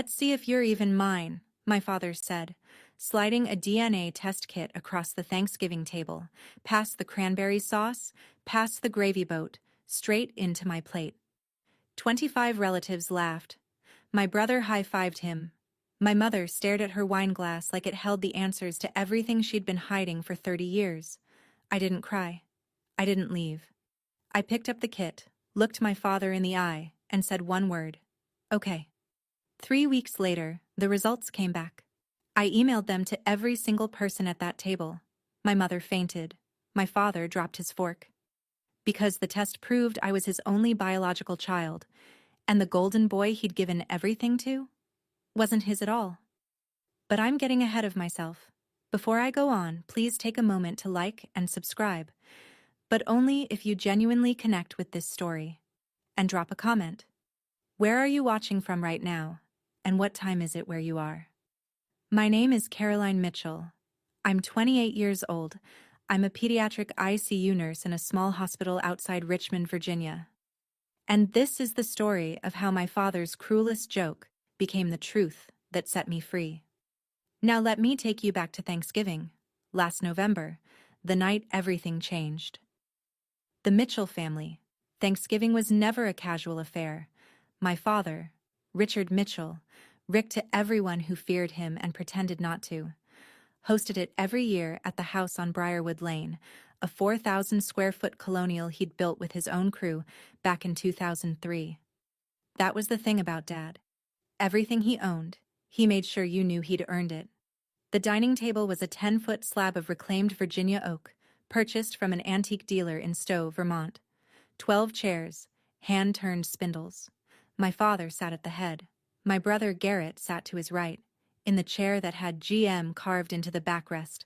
Let's see if you're even mine, my father said, sliding a DNA test kit across the Thanksgiving table, past the cranberry sauce, past the gravy boat, straight into my plate. 25 relatives laughed. My brother high-fived him. My mother stared at her wine glass like it held the answers to everything she'd been hiding for 30 years. I didn't cry. I didn't leave. I picked up the kit, looked my father in the eye, and said one word. Okay. 3 weeks later, the results came back. I emailed them to every single person at that table. My mother fainted. My father dropped his fork. Because the test proved I was his only biological child, and the golden boy he'd given everything to wasn't his at all. But I'm getting ahead of myself. Before I go on, please take a moment to like and subscribe, but only if you genuinely connect with this story. And drop a comment. Where are you watching from right now, and what time is it where you are? My name is Caroline Mitchell. I'm 28 years old. I'm a pediatric ICU nurse in a small hospital outside Richmond, Virginia. And this is the story of how my father's cruelest joke became the truth that set me free. Now let me take you back to Thanksgiving, last November, the night everything changed. The Mitchell family. Thanksgiving was never a casual affair. My father, Richard Mitchell, Rick to everyone who feared him and pretended not to, hosted it every year at the house on Briarwood Lane, a 4,000-square-foot colonial he'd built with his own crew back in 2003. That was the thing about Dad. Everything he owned, he made sure you knew he'd earned it. The dining table was a 10-foot slab of reclaimed Virginia oak, purchased from an antique dealer in Stowe, Vermont. 12 chairs, hand-turned spindles. My father sat at the head. My brother Garrett sat to his right, in the chair that had GM carved into the backrest.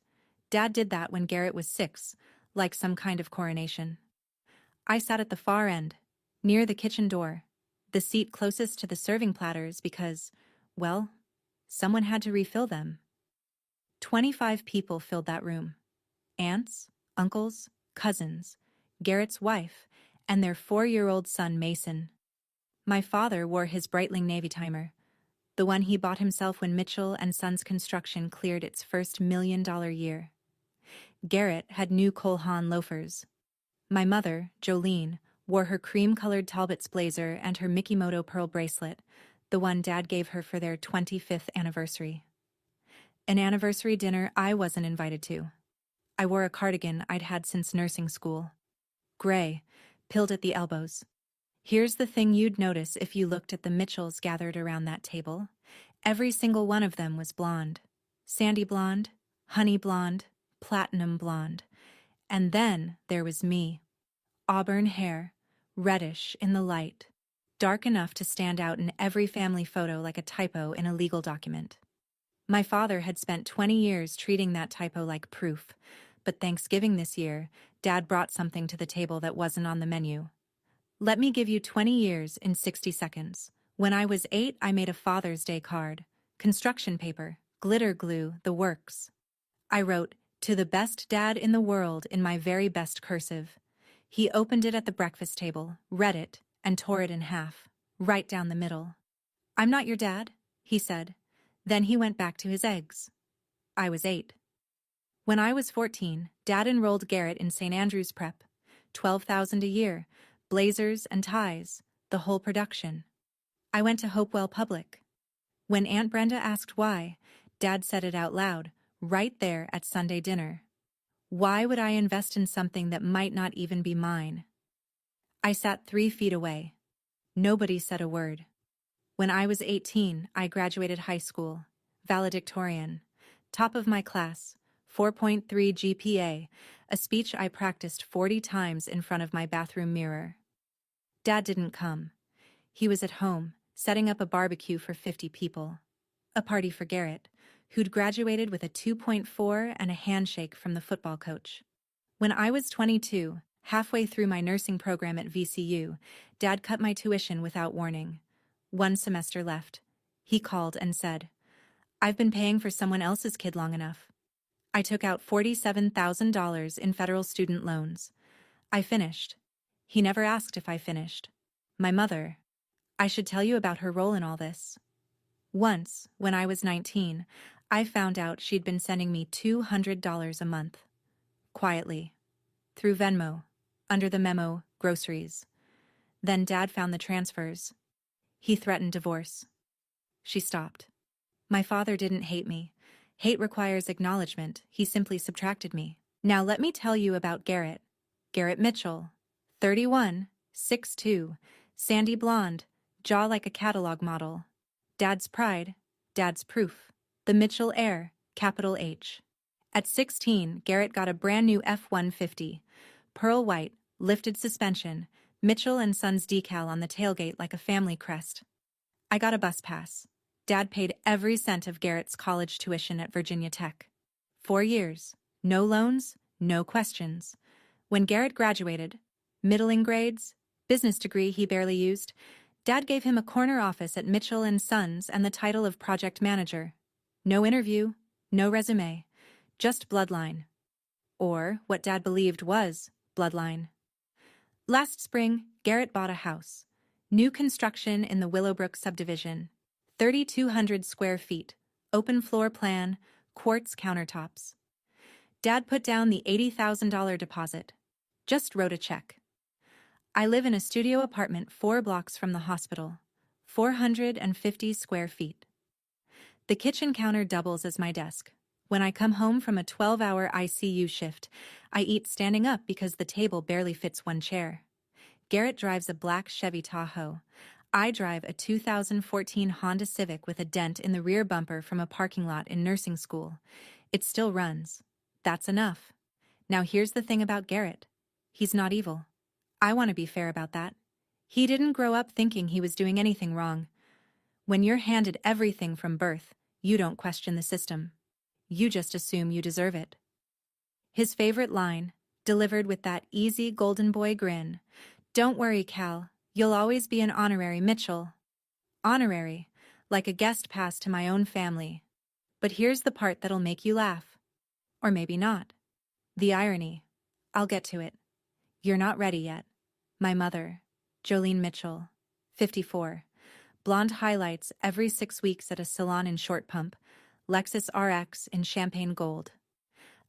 Dad did that when Garrett was 6, like some kind of coronation. I sat at the far end, near the kitchen door, the seat closest to the serving platters because, well, someone had to refill them. 25 people filled that room. Aunts, uncles, cousins, Garrett's wife, and their 4-year-old son Mason. My father wore his Breitling Navy timer, the one he bought himself when Mitchell & Sons Construction cleared its first $1 million year. Garrett had new Cole Haan loafers. My mother, Jolene, wore her cream-colored Talbot's blazer and her Mikimoto pearl bracelet, the one Dad gave her for their 25th anniversary. An anniversary dinner I wasn't invited to. I wore a cardigan I'd had since nursing school. Gray, pilled at the elbows. Here's the thing you'd notice if you looked at the Mitchells gathered around that table. Every single one of them was blonde. Sandy blonde, honey blonde, platinum blonde. And then there was me. Auburn hair, reddish in the light, dark enough to stand out in every family photo like a typo in a legal document. My father had spent 20 years treating that typo like proof, but Thanksgiving this year, Dad brought something to the table that wasn't on the menu. Let me give you 20 years in 60 seconds. When I was 8, I made a Father's Day card. Construction paper, glitter glue, the works. I wrote, "To the best dad in the world," in my very best cursive. He opened it at the breakfast table, read it, and tore it in half, right down the middle. "I'm not your dad," he said. Then he went back to his eggs. I was 8. When I was 14, Dad enrolled Garrett in St. Andrew's Prep. $12,000 a year, blazers and ties, the whole production. I went to Hopewell Public. When Aunt Brenda asked why, Dad said it out loud, right there at Sunday dinner. Why would I invest in something that might not even be mine? I sat 3 feet away. Nobody said a word. When I was 18, I graduated high school, valedictorian, top of my class, 4.3 GPA, a speech I practiced 40 times in front of my bathroom mirror. Dad didn't come. He was at home, setting up a barbecue for 50 people. A party for Garrett, who'd graduated with a 2.4 and a handshake from the football coach. When I was 22, halfway through my nursing program at VCU, Dad cut my tuition without warning. 1 semester left. He called and said, "I've been paying for someone else's kid long enough." I took out $47,000 in federal student loans. I finished. He never asked if I finished. My mother. I should tell you about her role in all this. Once, when I was 19, I found out she'd been sending me $200 a month. Quietly. Through Venmo. Under the memo, groceries. Then Dad found the transfers. He threatened divorce. She stopped. My father didn't hate me. Hate requires acknowledgement. He simply subtracted me. Now let me tell you about Garrett. Garrett Mitchell. 31, 6'2", sandy blonde, jaw like a catalog model. Dad's pride, Dad's proof. The Mitchell heir, capital H. At 16, Garrett got a brand new F-150. Pearl white, lifted suspension, Mitchell and Sons decal on the tailgate like a family crest. I got a bus pass. Dad paid every cent of Garrett's college tuition at Virginia Tech. 4 years. No loans, no questions. When Garrett graduated, middling grades, business degree he barely used, Dad gave him a corner office at Mitchell and Sons and the title of project manager. No interview, no resume, just bloodline. Or what Dad believed was bloodline. Last spring, Garrett bought a house. New construction in the Willowbrook subdivision. 3,200 square feet, open floor plan, quartz countertops. Dad put down the $80,000 deposit. Just wrote a check. I live in a studio apartment 4 blocks from the hospital. 450 square feet. The kitchen counter doubles as my desk. When I come home from a 12-hour ICU shift, I eat standing up because the table barely fits one chair. Garrett drives a black Chevy Tahoe. I drive a 2014 Honda Civic with a dent in the rear bumper from a parking lot in nursing school. It still runs. That's enough. Now here's the thing about Garrett. He's not evil. I want to be fair about that. He didn't grow up thinking he was doing anything wrong. When you're handed everything from birth, you don't question the system. You just assume you deserve it. His favorite line, delivered with that easy golden boy grin, "Don't worry, Cal, you'll always be an honorary Mitchell." Honorary, like a guest pass to my own family. But here's the part that'll make you laugh. Or maybe not. The irony. I'll get to it. You're not ready yet. My mother, Jolene Mitchell, 54. Blonde highlights every 6 weeks at a salon in Short Pump, Lexus RX in champagne gold.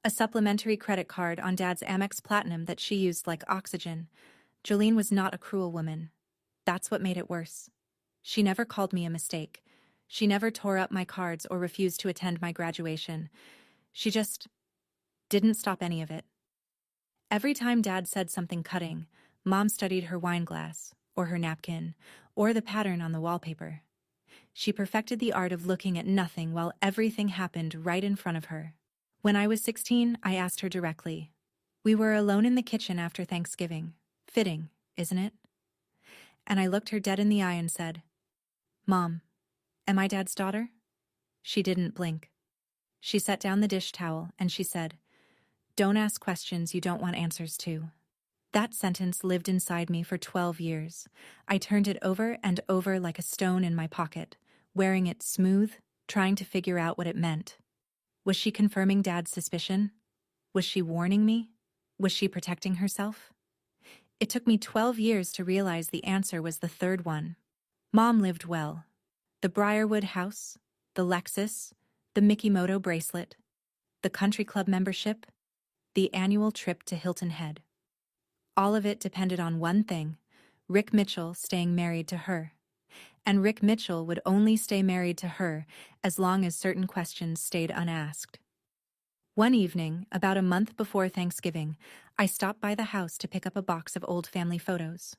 A supplementary credit card on Dad's Amex Platinum that she used like oxygen. Jolene was not a cruel woman. That's what made it worse. She never called me a mistake. She never tore up my cards or refused to attend my graduation. She just didn't stop any of it. Every time Dad said something cutting, Mom studied her wine glass, or her napkin, or the pattern on the wallpaper. She perfected the art of looking at nothing while everything happened right in front of her. When I was 16, I asked her directly. We were alone in the kitchen after Thanksgiving. Fitting, isn't it? And I looked her dead in the eye and said, "Mom, am I Dad's daughter?" She didn't blink. She set down the dish towel and she said, "Don't ask questions you don't want answers to." That sentence lived inside me for 12 years. I turned it over and over like a stone in my pocket, wearing it smooth, trying to figure out what it meant. Was she confirming Dad's suspicion? Was she warning me? Was she protecting herself? It took me 12 years to realize the answer was the third one. Mom lived well. The Briarwood house, the Lexus, the Mikimoto bracelet, the country club membership, the annual trip to Hilton Head. All of it depended on one thing, Rick Mitchell staying married to her. And Rick Mitchell would only stay married to her as long as certain questions stayed unasked. One evening, about a month before Thanksgiving, I stopped by the house to pick up a box of old family photos.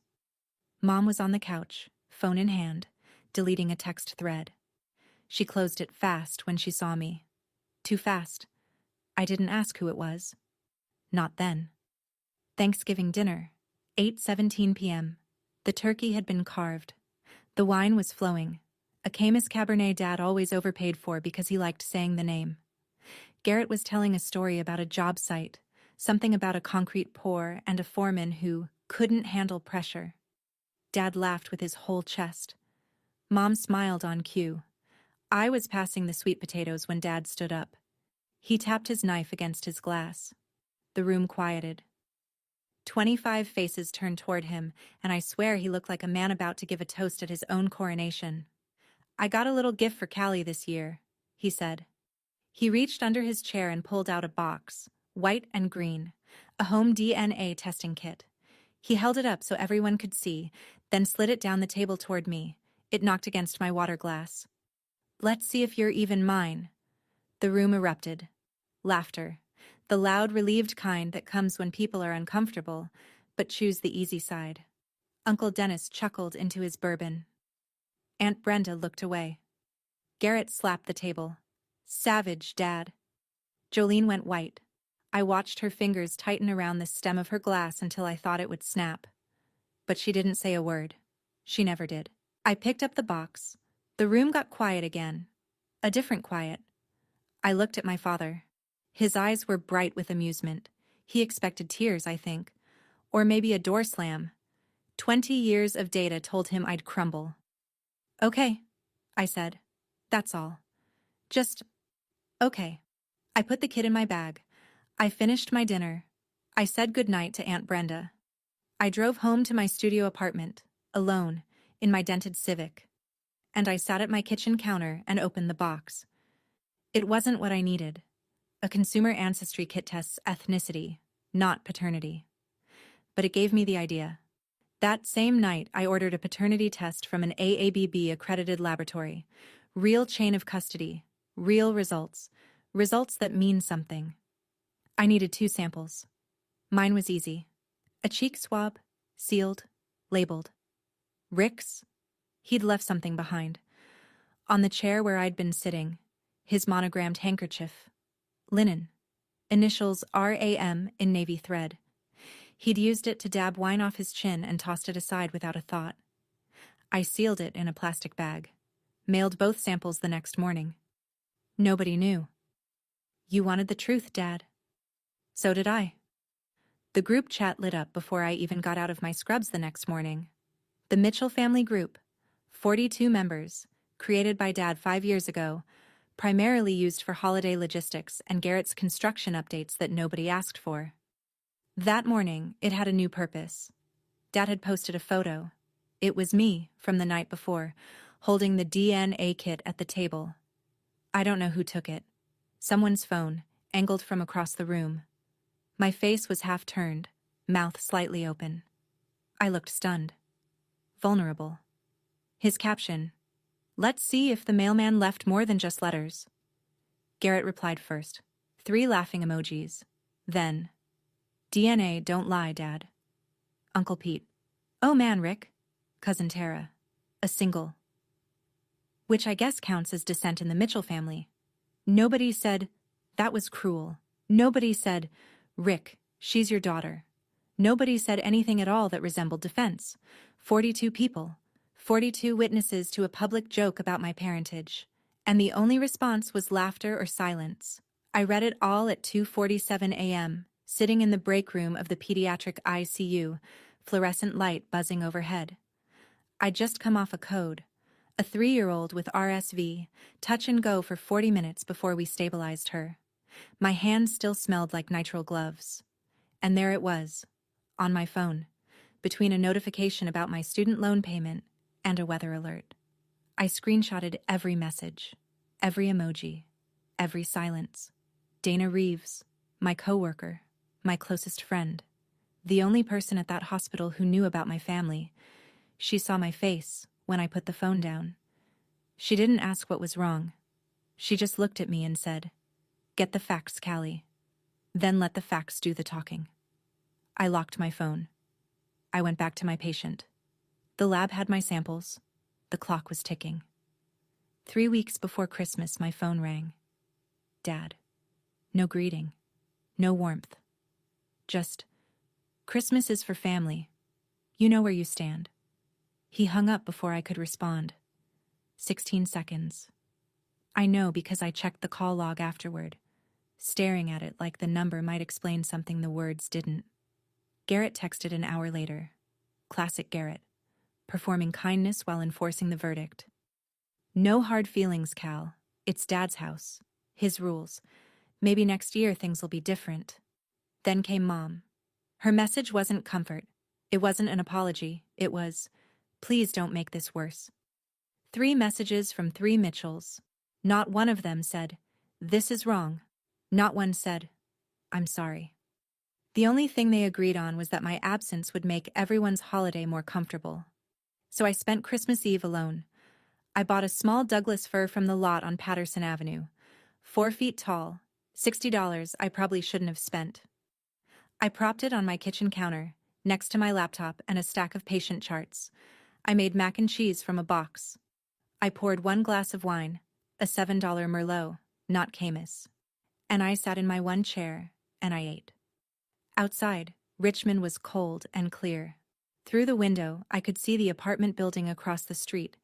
Mom was on the couch, phone in hand, deleting a text thread. She closed it fast when she saw me. Too fast. I didn't ask who it was. Not then. Thanksgiving dinner, 8:17 p.m. The turkey had been carved. The wine was flowing. A Caymus Cabernet Dad always overpaid for because he liked saying the name. Garrett was telling a story about a job site, something about a concrete pour and a foreman who couldn't handle pressure. Dad laughed with his whole chest. Mom smiled on cue. I was passing the sweet potatoes when Dad stood up. He tapped his knife against his glass. The room quieted. 25 faces turned toward him, and I swear he looked like a man about to give a toast at his own coronation. I got a little gift for Callie this year, he said. He reached under his chair and pulled out a box, white and green, a home DNA testing kit. He held it up so everyone could see, then slid it down the table toward me. It knocked against my water glass. Let's see if you're even mine. The room erupted. Laughter. The loud, relieved kind that comes when people are uncomfortable, but choose the easy side. Uncle Dennis chuckled into his bourbon. Aunt Brenda looked away. Garrett slapped the table. Savage, Dad. Jolene went white. I watched her fingers tighten around the stem of her glass until I thought it would snap. But she didn't say a word. She never did. I picked up the box. The room got quiet again. A different quiet. I looked at my father. His eyes were bright with amusement. He expected tears, I think. Or maybe a door slam. 20 years of data told him I'd crumble. Okay, I said. That's all. Just, okay. I put the kid in my bag. I finished my dinner. I said goodnight to Aunt Brenda. I drove home to my studio apartment, alone, in my dented Civic. And I sat at my kitchen counter and opened the box. It wasn't what I needed. A consumer ancestry kit tests ethnicity, not paternity. But it gave me the idea. That same night, I ordered a paternity test from an AABB-accredited laboratory. Real chain of custody, real results, results that mean something. I needed 2 samples. Mine was easy. A cheek swab, sealed, labeled. Rick's? He'd left something behind. On the chair where I'd been sitting, his monogrammed handkerchief. Linen. Initials RAM in navy thread. He'd used it to dab wine off his chin and tossed it aside without a thought. I sealed it in a plastic bag. Mailed both samples the next morning. Nobody knew. You wanted the truth, Dad. So did I. The group chat lit up before I even got out of my scrubs the next morning. The Mitchell family group, 42 members, created by Dad 5 years ago, primarily used for holiday logistics and Garrett's construction updates that nobody asked for. That morning, it had a new purpose. Dad had posted a photo. It was me, from the night before, holding the DNA kit at the table. I don't know who took it. Someone's phone, angled from across the room. My face was half turned, mouth slightly open. I looked stunned. Vulnerable. His caption, "Let's see if the mailman left more than just letters." Garrett replied first. 3 laughing emojis. Then, "DNA don't lie, Dad." Uncle Pete. "Oh man, Rick." Cousin Tara. A single. Which I guess counts as descent in the Mitchell family. Nobody said, "That was cruel." Nobody said, "Rick, she's your daughter." Nobody said anything at all that resembled defense. 42 people. 42 witnesses to a public joke about my parentage. And the only response was laughter or silence. I read it all at 2:47 a.m., sitting in the break room of the pediatric ICU, fluorescent light buzzing overhead. I'd just come off a code. A 3-year-old with RSV, touch and go for 40 minutes before we stabilized her. My hands still smelled like nitrile gloves. And there it was, on my phone, between a notification about my student loan payment and a weather alert. I screenshotted every message, every emoji, every silence. Dana Reeves, my coworker, my closest friend, the only person at that hospital who knew about my family. She saw my face when I put the phone down. She didn't ask what was wrong. She just looked at me and said, "Get the facts, Callie. Then let the facts do the talking." I locked my phone. I went back to my patient. The lab had my samples. The clock was ticking. 3 weeks before Christmas, my phone rang. Dad. No greeting. No warmth. Just, "Christmas is for family. You know where you stand." He hung up before I could respond. 16 seconds. I know because I checked the call log afterward, staring at it like the number might explain something the words didn't. Garrett texted an hour later. Classic Garrett. Performing kindness while enforcing the verdict. "No hard feelings, Cal. It's Dad's house. His rules. Maybe next year things will be different." Then came Mom. Her message wasn't comfort. It wasn't an apology. It was, "Please don't make this worse." 3 messages from 3 Mitchells. Not one of them said, "This is wrong." Not one said, "I'm sorry." The only thing they agreed on was that my absence would make everyone's holiday more comfortable. So I spent Christmas Eve alone. I bought a small Douglas fir from the lot on Patterson Avenue. 4 feet tall, $60 I probably shouldn't have spent. I propped it on my kitchen counter, next to my laptop and a stack of patient charts. I made mac and cheese from a box. I poured 1 glass of wine, a $7 Merlot, not Camus. And I sat in my 1 chair, and I ate. Outside, Richmond was cold and clear. Through the window, I could see the apartment building across the street,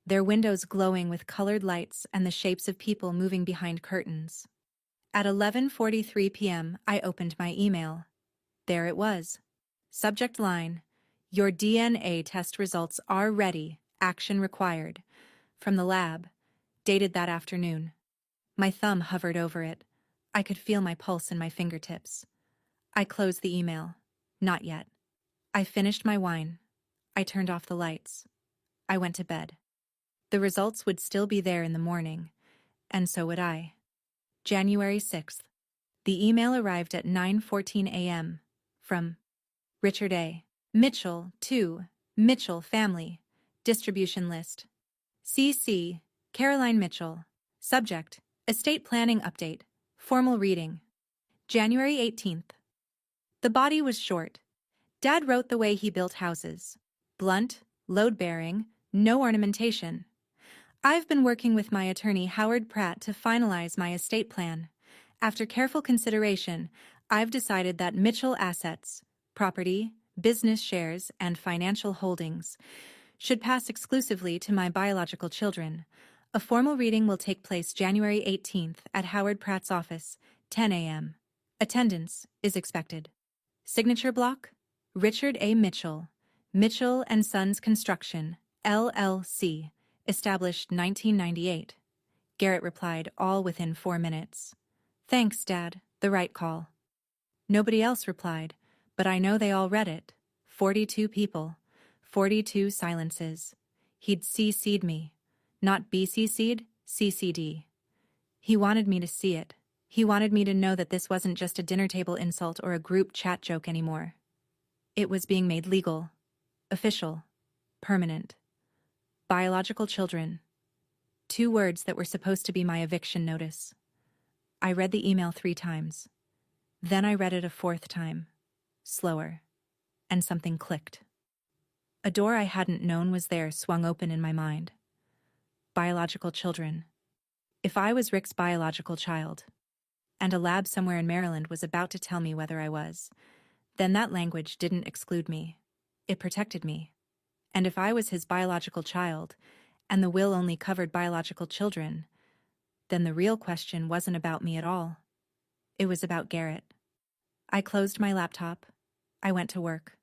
their windows glowing with colored lights and the shapes of people moving behind curtains. At 11:43 p.m., I opened my email. There it was. Subject line: "Your DNA test results are ready. Action required." From the lab, dated that afternoon. My thumb hovered over it. I could feel my pulse in my fingertips. I closed the email. Not yet. I finished my wine. I turned off the lights. I went to bed. The results would still be there in the morning, and so would I. January 6th. The email arrived at 9:14 a.m. from Richard A. Mitchell to Mitchell Family. Distribution list. CC, Caroline Mitchell. Subject, Estate Planning Update. Formal reading. January 18th. The body was short. Dad wrote the way he built houses. Blunt, load-bearing, no ornamentation. I've been working with my attorney Howard Pratt to finalize my estate plan. After careful consideration, I've decided that Mitchell assets, property, business shares, and financial holdings should pass exclusively to my biological children. A formal reading will take place January 18th at Howard Pratt's office, 10 a.m. Attendance is expected. Signature block: Richard A. Mitchell, Mitchell & Sons Construction, LLC, established 1998. Garrett replied, all within 4 minutes. Thanks, Dad, the right call. Nobody else replied, but I know they all read it. 42 people, 42 silences. He'd CC'd me, not BCC'd, CC'd. He wanted me to see it. He wanted me to know that this wasn't just a dinner table insult or a group chat joke anymore. It was being made legal, official, permanent. Biological children. 2 words that were supposed to be my eviction notice. I read the email 3 times. Then I read it a 4th time, slower, and something clicked. A door I hadn't known was there swung open in my mind. Biological children. If I was Rick's biological child, and a lab somewhere in Maryland was about to tell me whether I was, then that language didn't exclude me. It protected me. And if I was his biological child, and the will only covered biological children, then the real question wasn't about me at all. It was about Garrett. I closed my laptop. I went to work.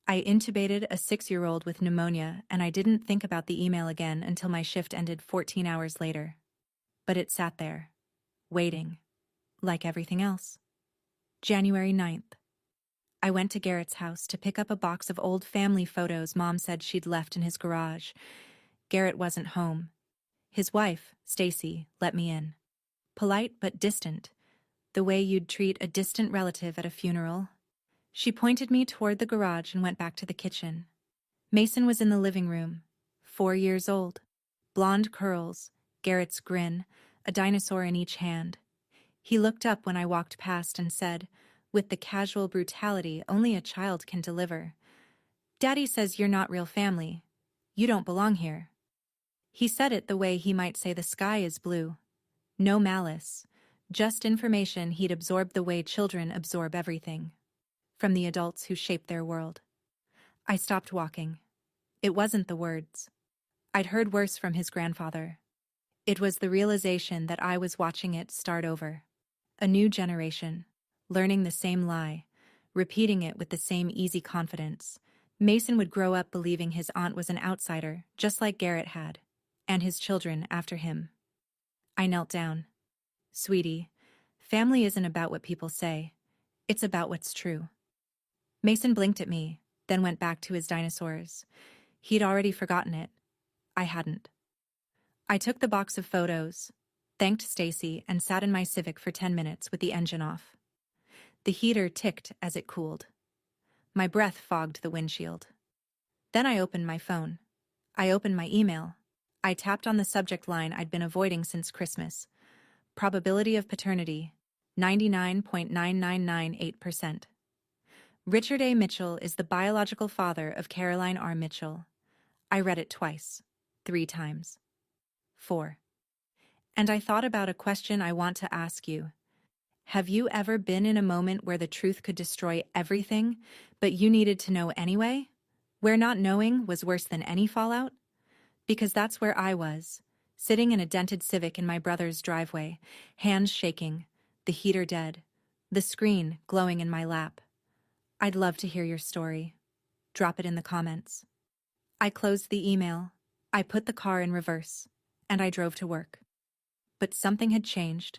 I intubated a 6-year-old with pneumonia, and I didn't think about the email again until my shift ended 14 hours later. But it sat there, waiting, like everything else. January 9th. I went to Garrett's house to pick up a box of old family photos Mom said she'd left in his garage. Garrett wasn't home. His wife, Stacy, let me in. Polite but distant, the way you'd treat a distant relative at a funeral. She pointed me toward the garage and went back to the kitchen. Mason was in the living room, 4 years old. Blonde curls, Garrett's grin, a dinosaur in each hand. He looked up when I walked past and said, with the casual brutality only a child can deliver, "Daddy says you're not real family. You don't belong here." He said it the way he might say the sky is blue. No malice, just information he'd absorbed the way children absorb everything, from the adults who shape their world. I stopped walking. It wasn't the words. I'd heard worse from his grandfather. It was the realization that I was watching it start over. A new generation, learning the same lie, repeating it with the same easy confidence. Mason would grow up believing his aunt was an outsider, just like Garrett had, and his children after him. I knelt down. Sweetie, family isn't about what people say. It's about what's true. Mason blinked at me, then went back to his dinosaurs. He'd already forgotten it. I hadn't. I took the box of photos, thanked Stacy, and sat in my Civic for 10 minutes with the engine off. The heater ticked as it cooled. My breath fogged the windshield. Then I opened my phone. I opened my email. I tapped on the subject line I'd been avoiding since Christmas. Probability of paternity, 99.9998%. Richard A. Mitchell is the biological father of Caroline R. Mitchell. I read it twice, 3 times. 4. And I thought about a question I want to ask you. Have you ever been in a moment where the truth could destroy everything, but you needed to know anyway? Where not knowing was worse than any fallout? Because that's where I was, sitting in a dented Civic in my brother's driveway, hands shaking, the heater dead, the screen glowing in my lap. I'd love to hear your story. Drop it in the comments. I closed the email, I put the car in reverse, and I drove to work. But something had changed.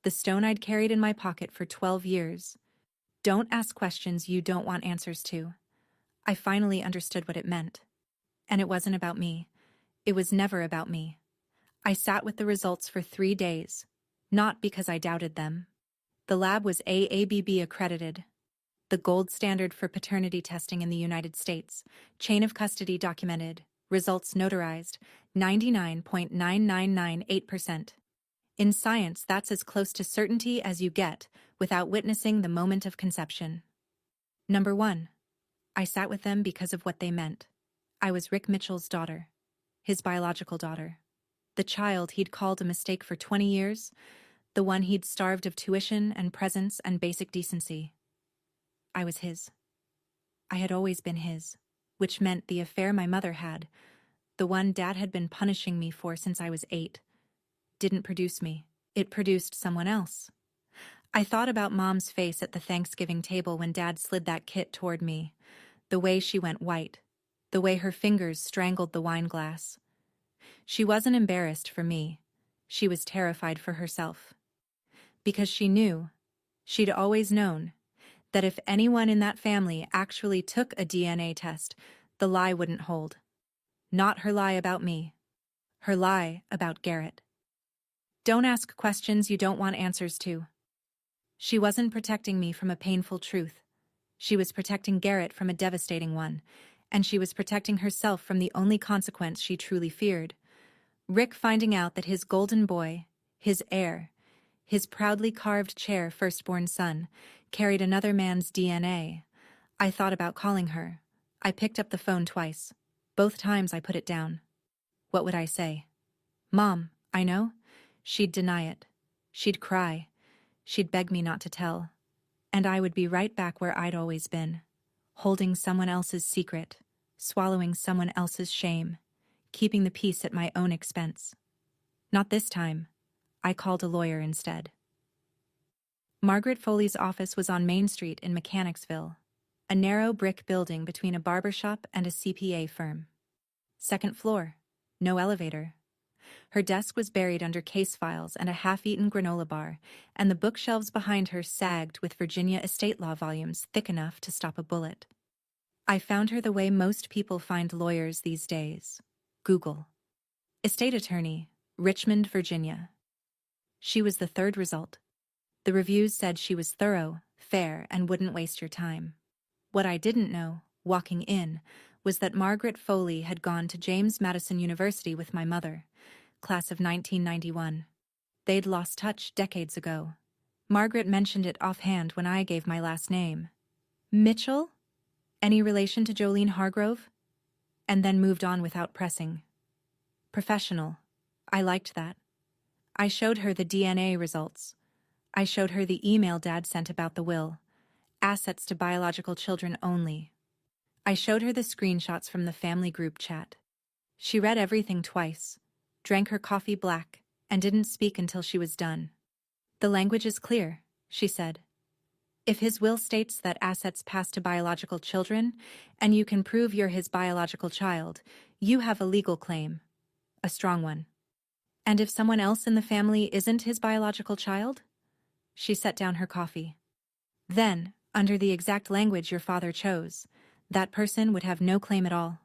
The stone I'd carried in my pocket for 12 years. Don't ask questions you don't want answers to. I finally understood what it meant. And it wasn't about me. It was never about me. I sat with the results for 3 days. Not because I doubted them. The lab was AABB accredited, the gold standard for paternity testing in the United States, chain of custody documented, results notarized, 99.9998%. In science, that's as close to certainty as you get without witnessing the moment of conception. Number 1. I sat with them because of what they meant. I was Rick Mitchell's daughter, his biological daughter. The child he'd called a mistake for 20 years, the one he'd starved of tuition and presence and basic decency. I was his. I had always been his, which meant the affair my mother had, the one Dad had been punishing me for since I was 8, didn't produce me. It produced someone else. I thought about Mom's face at the Thanksgiving table when Dad slid that kit toward me, the way she went white, the way her fingers strangled the wine glass. She wasn't embarrassed for me. She was terrified for herself. Because she knew, she'd always known, that if anyone in that family actually took a DNA test, the lie wouldn't hold. Not her lie about me. Her lie about Garrett. Don't ask questions you don't want answers to. She wasn't protecting me from a painful truth. She was protecting Garrett from a devastating one, and she was protecting herself from the only consequence she truly feared. Rick finding out that his golden boy, his heir, his proudly carved chair firstborn son, carried another man's DNA. I thought about calling her. I picked up the phone twice. Both times I put it down. What would I say? Mom, I know? She'd deny it. She'd cry. She'd beg me not to tell. And I would be right back where I'd always been, holding someone else's secret, swallowing someone else's shame, keeping the peace at my own expense. Not this time. I called a lawyer instead. Margaret Foley's office was on Main Street in Mechanicsville, a narrow brick building between a barbershop and a CPA firm. 2nd floor, no elevator. Her desk was buried under case files and a half-eaten granola bar, and the bookshelves behind her sagged with Virginia estate law volumes thick enough to stop a bullet. I found her the way most people find lawyers these days. Google. Estate attorney, Richmond, Virginia. She was the 3rd result. The reviews said she was thorough, fair, and wouldn't waste your time. What I didn't know, walking in, was that Margaret Foley had gone to James Madison University with my mother, class of 1991. They'd lost touch decades ago. Margaret mentioned it offhand when I gave my last name. Mitchell? Any relation to Jolene Hargrove? And then moved on without pressing. Professional. I liked that. I showed her the DNA results. I showed her the email Dad sent about the will. Assets to biological children only. I showed her the screenshots from the family group chat. She read everything twice, drank her coffee black, and didn't speak until she was done. The language is clear, she said. If his will states that assets pass to biological children, and you can prove you're his biological child, you have a legal claim. A strong one. And if someone else in the family isn't his biological child? She set down her coffee. Then, under the exact language your father chose, that person would have no claim at all.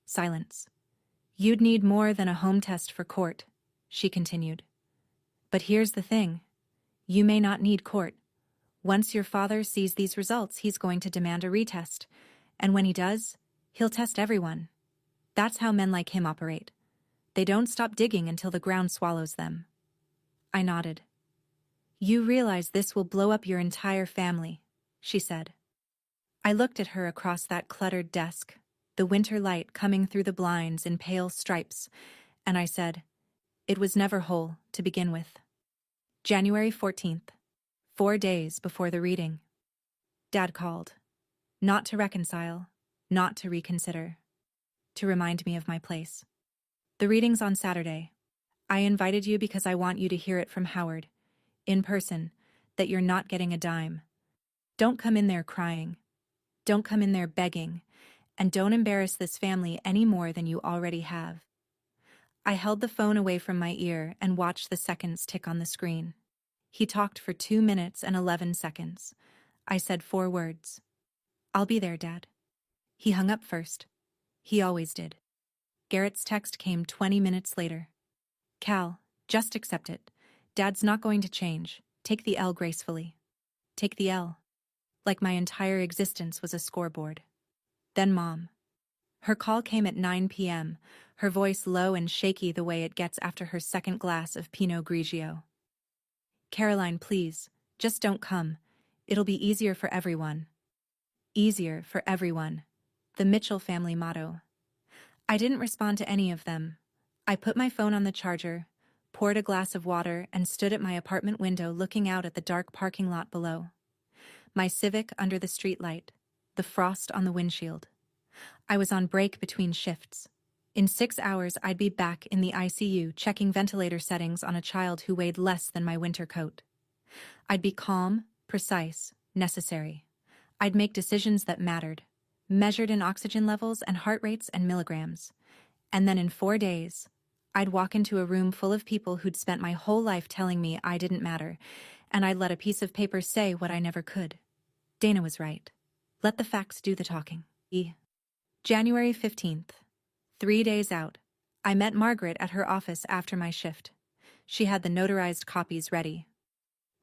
Silence. You'd need more than a home test for court, she continued. But here's the thing. You may not need court. Once your father sees these results, he's going to demand a retest. And when he does, he'll test everyone. That's how men like him operate. They don't stop digging until the ground swallows them. I nodded. You realize this will blow up your entire family, she said. I looked at her across that cluttered desk, the winter light coming through the blinds in pale stripes, and I said, it was never whole to begin with. January 14th, 4 days before the reading. Dad called. Not to reconcile, not to reconsider. To remind me of my place. The reading's on Saturday. I invited you because I want you to hear it from Howard, in person, that you're not getting a dime. Don't come in there crying. Don't come in there begging. And don't embarrass this family any more than you already have. I held the phone away from my ear and watched the seconds tick on the screen. He talked for 2 minutes and 11 seconds. I said 4 words. I'll be there, Dad. He hung up first. He always did. Garrett's text came 20 minutes later. Cal, just accept it. Dad's not going to change. Take the L gracefully. Take the L. Like my entire existence was a scoreboard. Then Mom. Her call came at 9 p.m., her voice low and shaky the way it gets after her second glass of Pinot Grigio. Caroline, please, just don't come. It'll be easier for everyone. Easier for everyone. The Mitchell family motto. I didn't respond to any of them. I put my phone on the charger, poured a glass of water, and stood at my apartment window looking out at the dark parking lot below. My Civic under the streetlight, the frost on the windshield. I was on break between shifts. In 6 hours, I'd be back in the ICU checking ventilator settings on a child who weighed less than my winter coat. I'd be calm, precise, necessary. I'd make decisions that mattered, measured in oxygen levels and heart rates and milligrams. And then in 4 days, I'd walk into a room full of people who'd spent my whole life telling me I didn't matter, and I'd let a piece of paper say what I never could. Dana was right. Let the facts do the talking. January 15th. 3 days out. I met Margaret at her office after my shift. She had the notarized copies ready.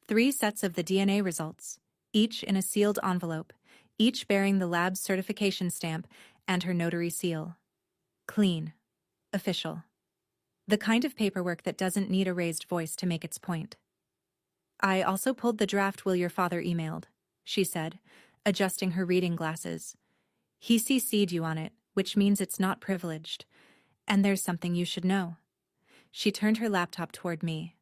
3 sets of the DNA results, each in a sealed envelope, each bearing the lab's certification stamp and her notary seal. Clean. Official. The kind of paperwork that doesn't need a raised voice to make its point. I also pulled the draft Will your father emailed, she said, adjusting her reading glasses. He CC'd you on it, which means it's not privileged. And there's something you should know. She turned her laptop toward me.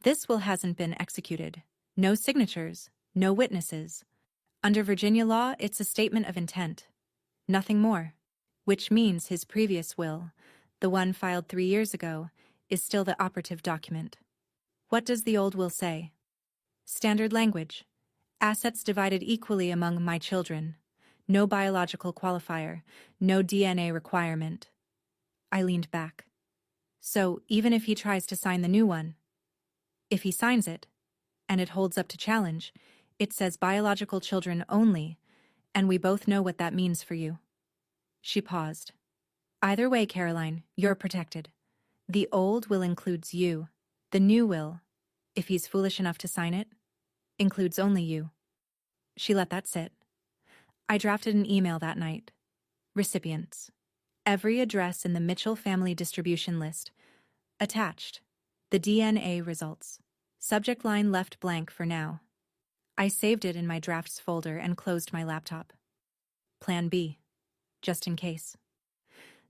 This will hasn't been executed. No signatures, no witnesses. Under Virginia law, it's a statement of intent. Nothing more. Which means his previous will, the one filed 3 years ago, is still the operative document. What does the old will say? Standard language. Assets divided equally among my children. No biological qualifier, no DNA requirement. I leaned back. So, even if he tries to sign the new one, if he signs it, and it holds up to challenge, it says biological children only, and we both know what that means for you. She paused. Either way, Caroline, you're protected. The old will includes you. The new will, if he's foolish enough to sign it, includes only you. She let that sit. I drafted an email that night. Recipients. Every address in the Mitchell family distribution list. Attached. The DNA results. Subject line left blank for now. I saved it in my drafts folder and closed my laptop. Plan B. Just in case.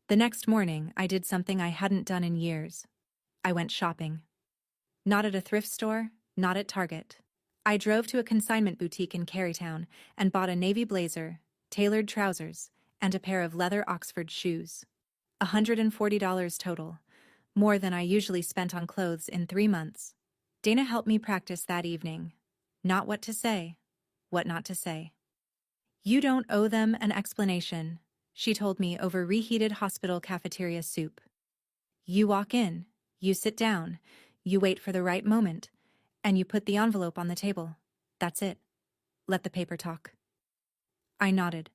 The next morning, I did something I hadn't done in years. I went shopping. Not at a thrift store, not at Target. I drove to a consignment boutique in Carytown and bought a navy blazer, tailored trousers, and a pair of leather Oxford shoes. $140 total, more than I usually spent on clothes in 3 months. Dana helped me practice that evening. Not what to say, what not to say. You don't owe them an explanation, she told me over reheated hospital cafeteria soup. You walk in, you sit down, you wait for the right moment, and you put the envelope on the table. That's it. Let the paper talk. I nodded.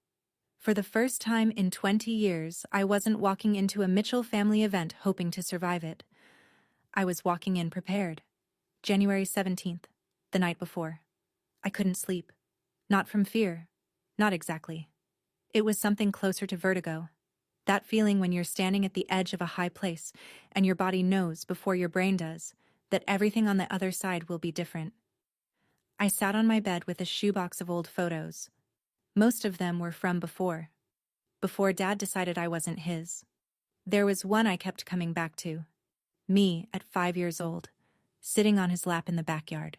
For the first time in 20 years, I wasn't walking into a Mitchell family event hoping to survive it. I was walking in prepared. January 17th, the night before. I couldn't sleep. Not from fear. Not exactly. It was something closer to vertigo. That feeling when you're standing at the edge of a high place and your body knows before your brain does that everything on the other side will be different. I sat on my bed with a shoebox of old photos. Most of them were from before Dad decided I wasn't his. There was one I kept coming back to. Me at 5 years old, sitting on his lap in the backyard.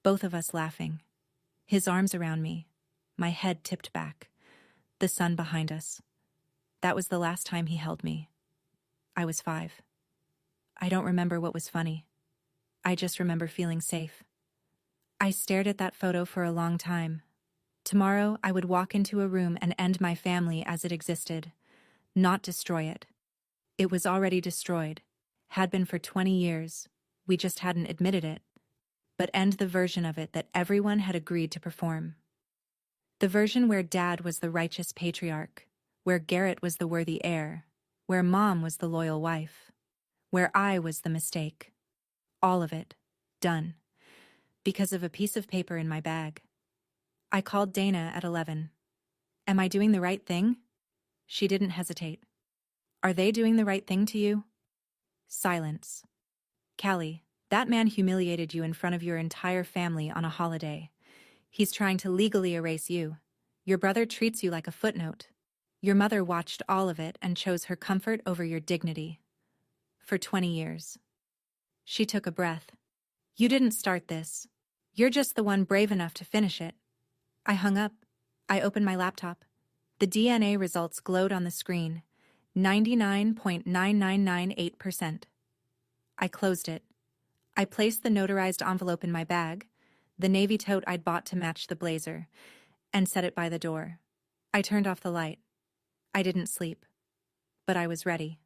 Both of us laughing. His arms around me, my head tipped back. The sun behind us. That was the last time he held me. I was 5. I don't remember what was funny. I just remember feeling safe. I stared at that photo for a long time. Tomorrow, I would walk into a room and end my family as it existed, not destroy it. It was already destroyed, had been for 20 years. We just hadn't admitted it. But end the version of it that everyone had agreed to perform. The version where Dad was the righteous patriarch, where Garrett was the worthy heir, where Mom was the loyal wife, where I was the mistake. All of it. Done. Because of a piece of paper in my bag. I called Dana at 11. Am I doing the right thing? She didn't hesitate. Are they doing the right thing to you? Silence. Callie, that man humiliated you in front of your entire family on a holiday. He's trying to legally erase you. Your brother treats you like a footnote. Your mother watched all of it and chose her comfort over your dignity. For 20 years. She took a breath. You didn't start this. You're just the one brave enough to finish it. I hung up. I opened my laptop. The DNA results glowed on the screen. 99.9998%. I closed it. I placed the notarized envelope in my bag, the navy tote I'd bought to match the blazer, and set it by the door. I turned off the light. I didn't sleep. But I was ready.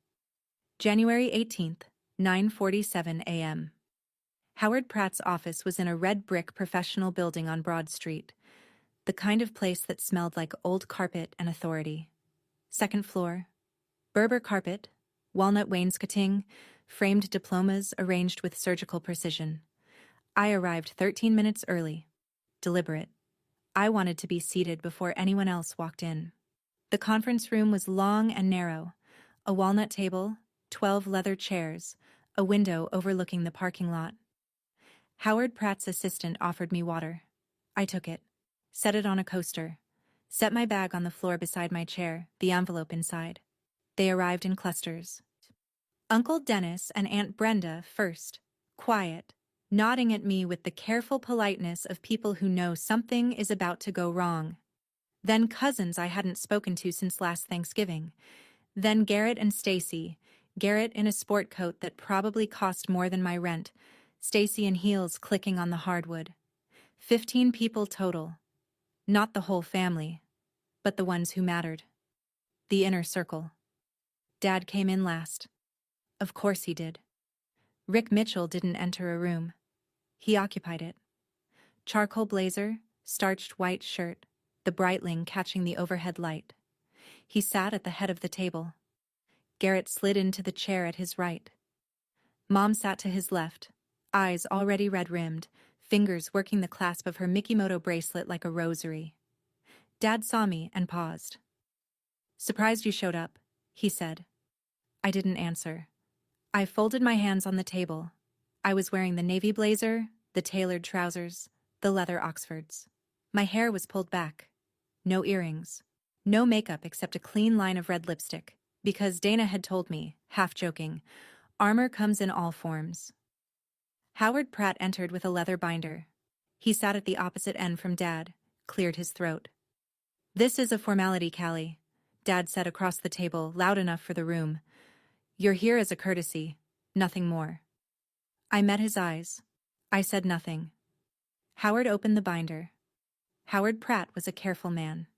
January 18th, 9:47 a.m. Howard Pratt's office was in a red brick professional building on Broad Street, the kind of place that smelled like old carpet and authority. Second floor. Berber carpet, walnut wainscoting, framed diplomas arranged with surgical precision. I arrived 13 minutes early. Deliberate. I wanted to be seated before anyone else walked in. The conference room was long and narrow. A walnut table, 12 leather chairs, a window overlooking the parking lot. Howard Pratt's assistant offered me water. I took it, set it on a coaster, set my bag on the floor beside my chair, the envelope inside. They arrived in clusters. Uncle Dennis and Aunt Brenda first, quiet, nodding at me with the careful politeness of people who know something is about to go wrong. Then cousins I hadn't spoken to since last Thanksgiving. Then Garrett and Stacy, Garrett in a sport coat that probably cost more than my rent, Stacy in heels clicking on the hardwood. 15 people total. Not the whole family, but the ones who mattered. The inner circle. Dad came in last. Of course he did. Rick Mitchell didn't enter a room. He occupied it. Charcoal blazer, starched white shirt, the Breitling catching the overhead light. He sat at the head of the table. Garrett slid into the chair at his right. Mom sat to his left, eyes already red-rimmed, fingers working the clasp of her Mikimoto bracelet like a rosary. Dad saw me and paused. Surprised you showed up, he said. I didn't answer. I folded my hands on the table. I was wearing the navy blazer, the tailored trousers, the leather Oxfords. My hair was pulled back. No earrings. No makeup except a clean line of red lipstick, because Dana had told me, half joking, armor comes in all forms. Howard Pratt entered with a leather binder. He sat at the opposite end from Dad, cleared his throat. This is a formality, Callie, Dad said across the table, loud enough for the room. You're here as a courtesy, nothing more. I met his eyes. I said nothing. Howard opened the binder. Howard Pratt was a careful man.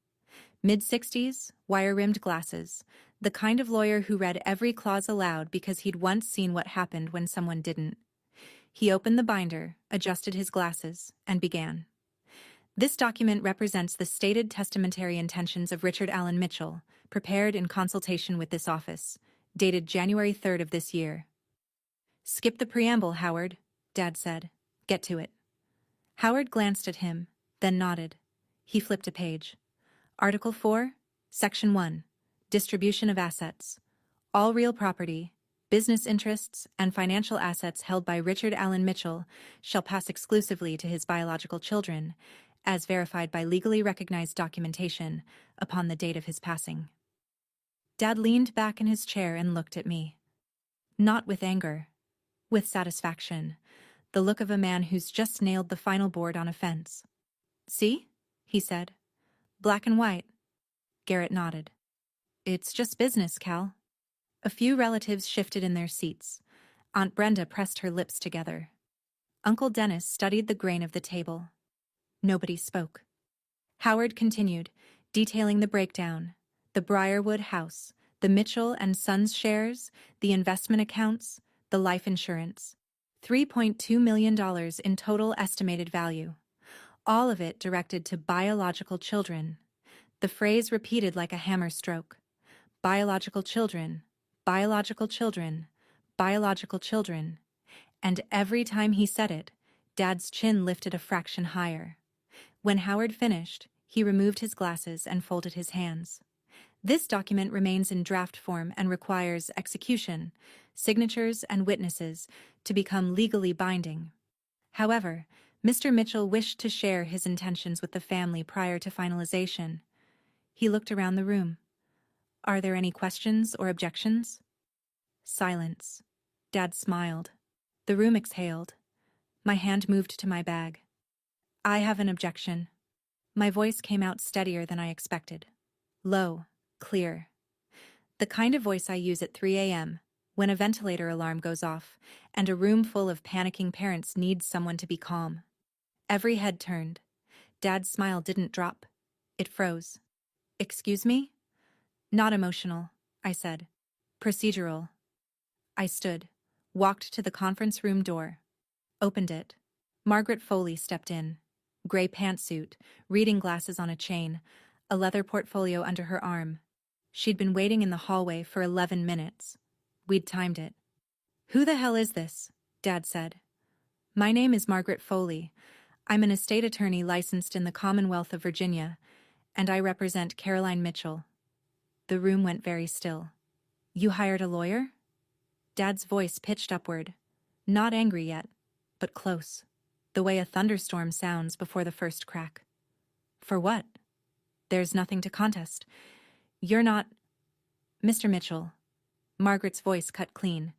Mid-60s, wire-rimmed glasses, the kind of lawyer who read every clause aloud because he'd once seen what happened when someone didn't. He opened the binder, adjusted his glasses, and began. This document represents the stated testamentary intentions of Richard Allen Mitchell, prepared in consultation with this office, dated January 3rd of this year. Skip the preamble, Howard, Dad said. Get to it. Howard glanced at him, then nodded. He flipped a page. Article 4, Section 1, Distribution of Assets. All real property, business interests, and financial assets held by Richard Allen Mitchell shall pass exclusively to his biological children, as verified by legally recognized documentation upon the date of his passing. Dad leaned back in his chair and looked at me. Not with anger, with satisfaction, the look of a man who's just nailed the final board on a fence. See? He said. Black and white. Garrett nodded. It's just business, Cal. A few relatives shifted in their seats. Aunt Brenda pressed her lips together. Uncle Dennis studied the grain of the table. Nobody spoke. Howard continued, detailing the breakdown: the Briarwood house, the Mitchell and Sons shares, the investment accounts, the life insurance. $3.2 million in total estimated value. All of it directed to biological children. The phrase repeated like a hammer stroke. Biological children, biological children, biological children. And every time he said it, Dad's chin lifted a fraction higher. When Howard finished, he removed his glasses and folded his hands. This document remains in draft form and requires execution, signatures, and witnesses to become legally binding. However, Mr. Mitchell wished to share his intentions with the family prior to finalization. He looked around the room. Are there any questions or objections? Silence. Dad smiled. The room exhaled. My hand moved to my bag. I have an objection. My voice came out steadier than I expected. Low, clear. The kind of voice I use at 3 a.m., when a ventilator alarm goes off, and a room full of panicking parents needs someone to be calm. Every head turned. Dad's smile didn't drop. It froze. Excuse me? Not emotional, I said. Procedural. I stood, walked to the conference room door, opened it. Margaret Foley stepped in. Gray pantsuit, reading glasses on a chain, a leather portfolio under her arm. She'd been waiting in the hallway for 11 minutes. We'd timed it. Who the hell is this? Dad said. My name is Margaret Foley. I'm an estate attorney licensed in the Commonwealth of Virginia, and I represent Caroline Mitchell. The room went very still. You hired a lawyer? Dad's voice pitched upward. Not angry yet, but close. The way a thunderstorm sounds before the first crack. For what? There's nothing to contest. You're not... Mr. Mitchell. Margaret's voice cut clean.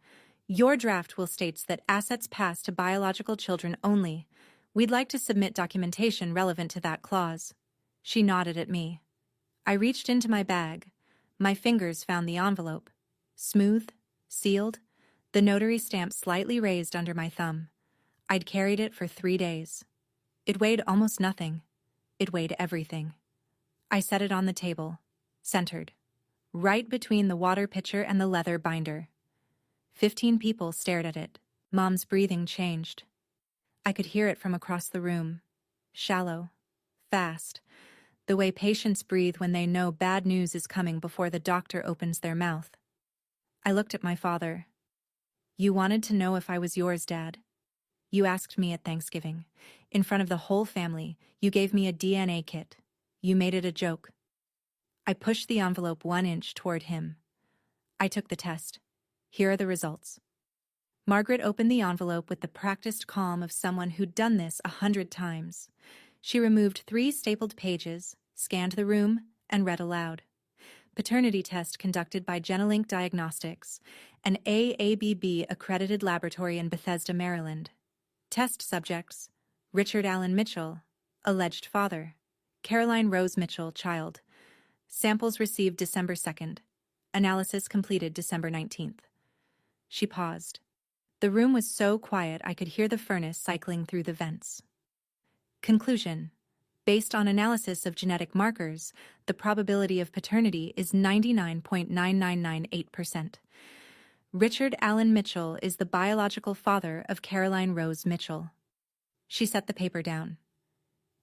Your draft will states that assets pass to biological children only. We'd like to submit documentation relevant to that clause. She nodded at me. I reached into my bag. My fingers found the envelope. Smooth, sealed, the notary stamp slightly raised under my thumb. I'd carried it for 3 days. It weighed almost nothing. It weighed everything. I set it on the table, centered, right between the water pitcher and the leather binder. 15 people stared at it. Mom's breathing changed. I could hear it from across the room. Shallow, fast, the way patients breathe when they know bad news is coming before the doctor opens their mouth. I looked at my father. You wanted to know if I was yours, Dad. You asked me at Thanksgiving. In front of the whole family, you gave me a DNA kit. You made it a joke. I pushed the envelope 1 inch toward him. I took the test. Here are the results. Margaret opened the envelope with the practiced calm of someone who'd done this 100 times. She removed 3 stapled pages, scanned the room, and read aloud. Paternity test conducted by Genelink Diagnostics, an AABB-accredited laboratory in Bethesda, Maryland. Test subjects: Richard Allen Mitchell, alleged father; Caroline Rose Mitchell, child. Samples received December 2nd. Analysis completed December 19th. She paused. The room was so quiet I could hear the furnace cycling through the vents. Conclusion: based on analysis of genetic markers, the probability of paternity is 99.9998%. Richard Allen Mitchell is the biological father of Caroline Rose Mitchell. She set the paper down.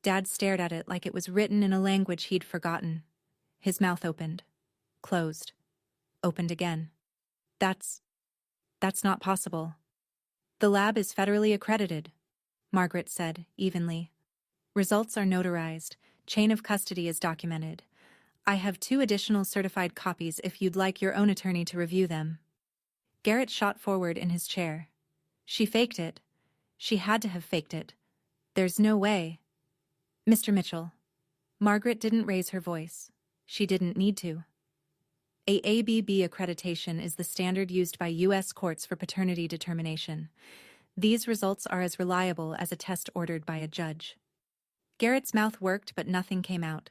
Dad stared at it like it was written in a language he'd forgotten. His mouth opened, closed, opened again. That's not possible. The lab is federally accredited, Margaret said, evenly. Results are notarized. Chain of custody is documented. I have 2 additional certified copies if you'd like your own attorney to review them. Garrett shot forward in his chair. She faked it. She had to have faked it. There's no way. Mr. Mitchell. Margaret didn't raise her voice. She didn't need to. ABB accreditation is the standard used by U.S. courts for paternity determination. These results are as reliable as a test ordered by a judge. Garrett's mouth worked, but nothing came out.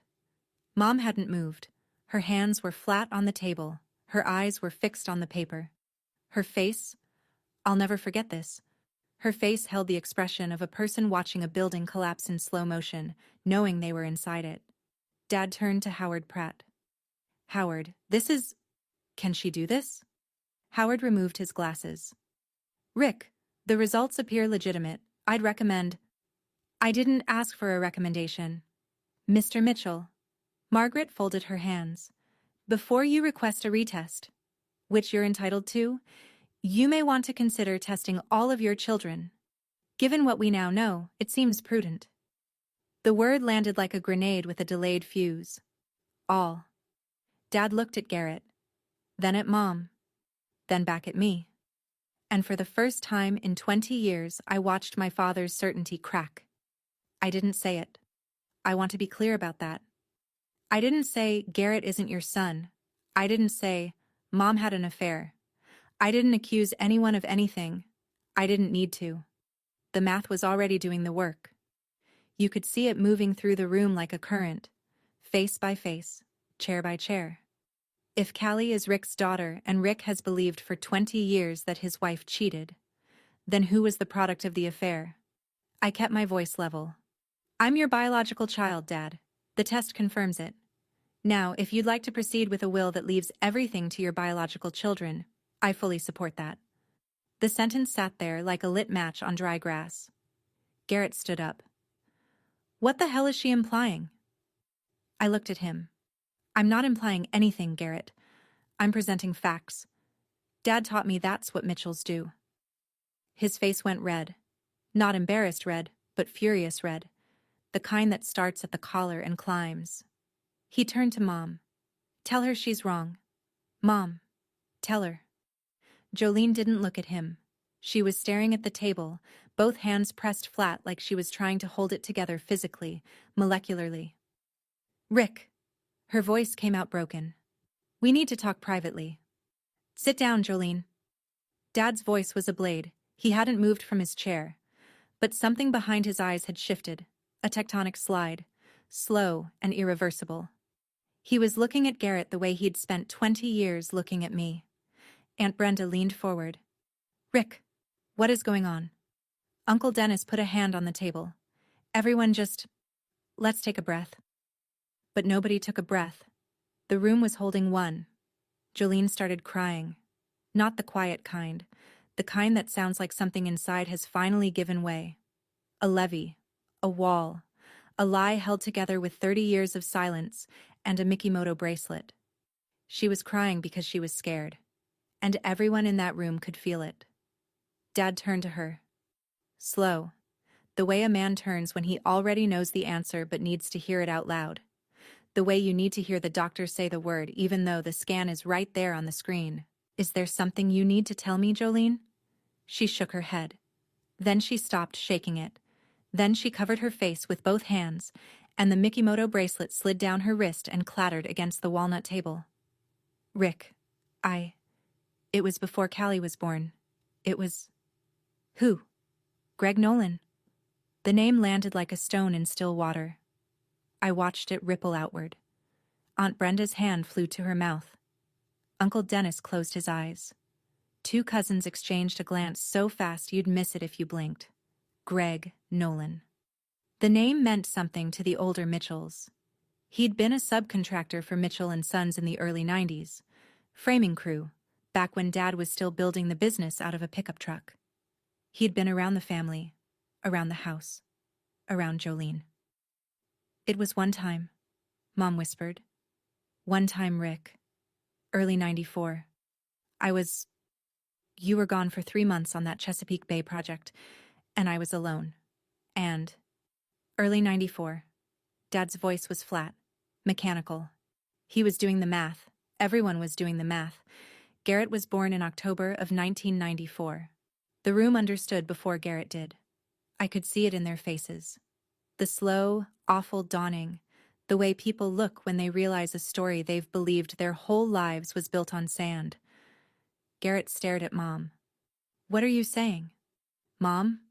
Mom hadn't moved. Her hands were flat on the table. Her eyes were fixed on the paper. Her face, I'll never forget this. Her face held the expression of a person watching a building collapse in slow motion, knowing they were inside it. Dad turned to Howard Pratt. Howard, can she do this? Howard removed his glasses. Rick, the results appear legitimate. I'd recommend. I didn't ask for a recommendation. Mr. Mitchell. Margaret folded her hands. Before you request a retest, which you're entitled to, you may want to consider testing all of your children. Given what we now know, it seems prudent. The word landed like a grenade with a delayed fuse. All. Dad looked at Garrett, then at Mom, then back at me. And for the first time in 20 years, I watched my father's certainty crack. I didn't say it. I want to be clear about that. I didn't say, Garrett isn't your son. I didn't say, Mom had an affair. I didn't accuse anyone of anything. I didn't need to. The math was already doing the work. You could see it moving through the room like a current, face by face, chair by chair. If Callie is Rick's daughter and Rick has believed for 20 years that his wife cheated, then who was the product of the affair? I kept my voice level. I'm your biological child, Dad. The test confirms it. Now, if you'd like to proceed with a will that leaves everything to your biological children, I fully support that. The sentence sat there like a lit match on dry grass. Garrett stood up. What the hell is she implying? I looked at him. I'm not implying anything, Garrett. I'm presenting facts. Dad taught me that's what Mitchells do. His face went red. Not embarrassed red, but furious red. The kind that starts at the collar and climbs. He turned to Mom. Tell her she's wrong. Mom, tell her. Jolene didn't look at him. She was staring at the table, both hands pressed flat like she was trying to hold it together physically, molecularly. Rick. Her voice came out broken. We need to talk privately. Sit down, Jolene. Dad's voice was a blade. He hadn't moved from his chair. But something behind his eyes had shifted, a tectonic slide, slow and irreversible. He was looking at Garrett the way he'd spent 20 years looking at me. Aunt Brenda leaned forward. Rick, what is going on? Uncle Dennis put a hand on the table. Everyone just, let's take a breath. But nobody took a breath. The room was holding one. Jolene started crying. Not the quiet kind, the kind that sounds like something inside has finally given way. A levee, a wall, a lie held together with 30 years of silence and a Mikimoto bracelet. She was crying because she was scared. And everyone in that room could feel it. Dad turned to her. Slow. The way a man turns when he already knows the answer but needs to hear it out loud. The way you need to hear the doctor say the word even though the scan is right there on the screen. Is there something you need to tell me, Jolene? She shook her head. Then she stopped shaking it. Then she covered her face with both hands, and the Mikimoto bracelet slid down her wrist and clattered against the walnut table. Rick, It was before Callie was born. It was... Who? Greg Nolan. The name landed like a stone in still water. I watched it ripple outward. Aunt Brenda's hand flew to her mouth. Uncle Dennis closed his eyes. 2 cousins exchanged a glance so fast you'd miss it if you blinked. Greg Nolan. The name meant something to the older Mitchells. He'd been a subcontractor for Mitchell and Sons in the early 90s. Framing crew, back when Dad was still building the business out of a pickup truck. He'd been around the family, around the house, around Jolene. It was one time, Mom whispered. One time, Rick. Early 94. You were gone for 3 months on that Chesapeake Bay project, and I was alone. And early 94. Dad's voice was flat, mechanical. He was doing the math. Everyone was doing the math. Garrett was born in October of 1994. The room understood before Garrett did. I could see it in their faces. The slow, awful dawning. The way people look when they realize a story they've believed their whole lives was built on sand. Garrett stared at Mom. What are you saying? Mom?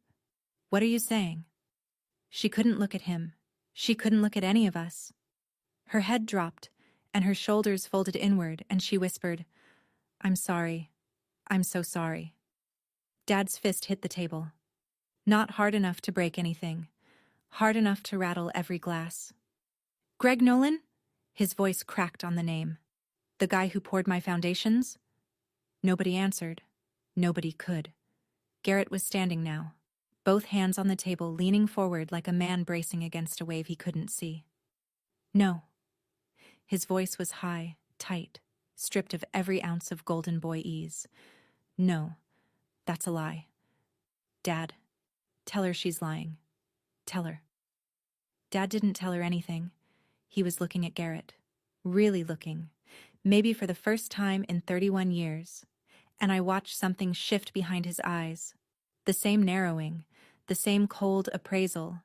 What are you saying? She couldn't look at him. She couldn't look at any of us. Her head dropped, and her shoulders folded inward, and she whispered, I'm sorry. I'm so sorry. Dad's fist hit the table. Not hard enough to break anything. Hard enough to rattle every glass. Greg Nolan? His voice cracked on the name. The guy who poured my foundations? Nobody answered. Nobody could. Garrett was standing now, both hands on the table, leaning forward like a man bracing against a wave he couldn't see. No. His voice was high, tight, stripped of every ounce of golden boy ease. No, that's a lie. Dad, tell her she's lying. Tell her. Dad didn't tell her anything. He was looking at Garrett. Really looking. Maybe for the first time in 31 years. And I watched something shift behind his eyes. The same narrowing, the same cold appraisal,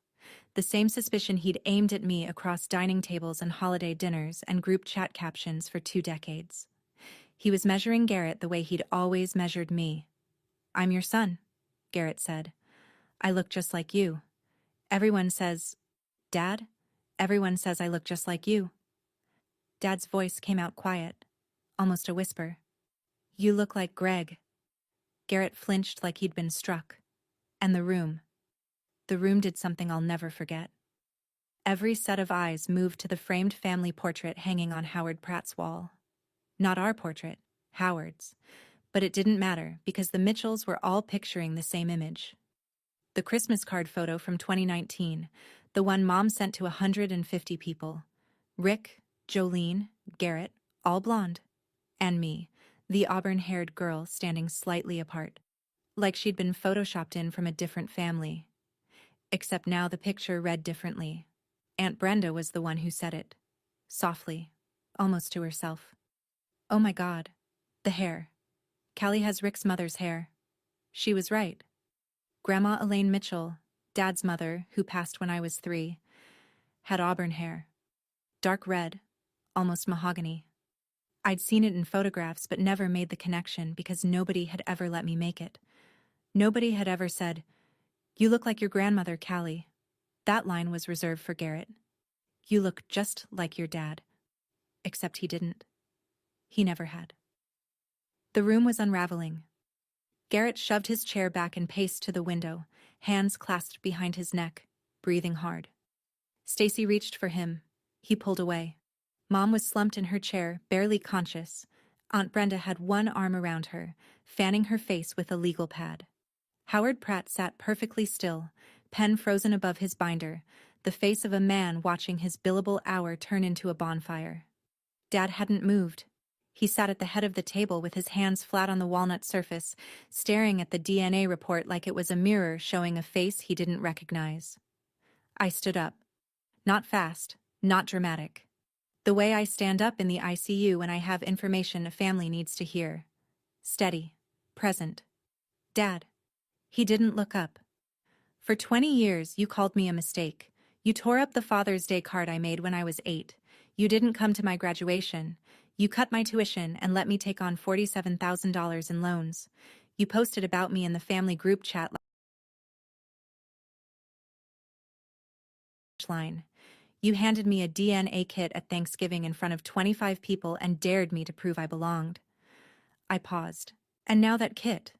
the same suspicion he'd aimed at me across dining tables and holiday dinners and group chat captions for 2 decades. He was measuring Garrett the way he'd always measured me. I'm your son, Garrett said. I look just like you. Everyone says, Dad, everyone says I look just like you. Dad's voice came out quiet, almost a whisper. You look like Greg. Garrett flinched like he'd been struck. And the room did something I'll never forget. Every set of eyes moved to the framed family portrait hanging on Howard Pratt's wall. Not our portrait, Howard's. But it didn't matter because the Mitchells were all picturing the same image. The Christmas card photo from 2019, the one Mom sent to 150 people. Rick, Jolene, Garrett, all blonde. And me, the auburn-haired girl standing slightly apart. Like she'd been photoshopped in from a different family. Except now the picture read differently. Aunt Brenda was the one who said it. Softly, almost to herself. Oh my God. The hair. Callie has Rick's mother's hair. She was right. Grandma Elaine Mitchell, Dad's mother, who passed when I was 3, had auburn hair. Dark red, almost mahogany. I'd seen it in photographs but never made the connection because nobody had ever let me make it. Nobody had ever said, You look like your grandmother, Callie. That line was reserved for Garrett. You look just like your dad. Except he didn't. He never had. The room was unraveling. Garrett shoved his chair back and paced to the window, hands clasped behind his neck, breathing hard. Stacy reached for him. He pulled away. Mom was slumped in her chair, barely conscious. Aunt Brenda had one arm around her, fanning her face with a legal pad. Howard Pratt sat perfectly still, pen frozen above his binder, the face of a man watching his billable hour turn into a bonfire. Dad hadn't moved. He sat at the head of the table with his hands flat on the walnut surface, staring at the DNA report like it was a mirror showing a face he didn't recognize. I stood up. Not fast, not dramatic. The way I stand up in the ICU when I have information a family needs to hear. Steady. Present. Dad. He didn't look up. For 20 years, you called me a mistake. You tore up the Father's Day card I made when I was 8. You didn't come to my graduation. You cut my tuition and let me take on $47,000 in loans. You posted about me in the family group chat line. You handed me a DNA kit at Thanksgiving in front of 25 people and dared me to prove I belonged. I paused. And now that kit,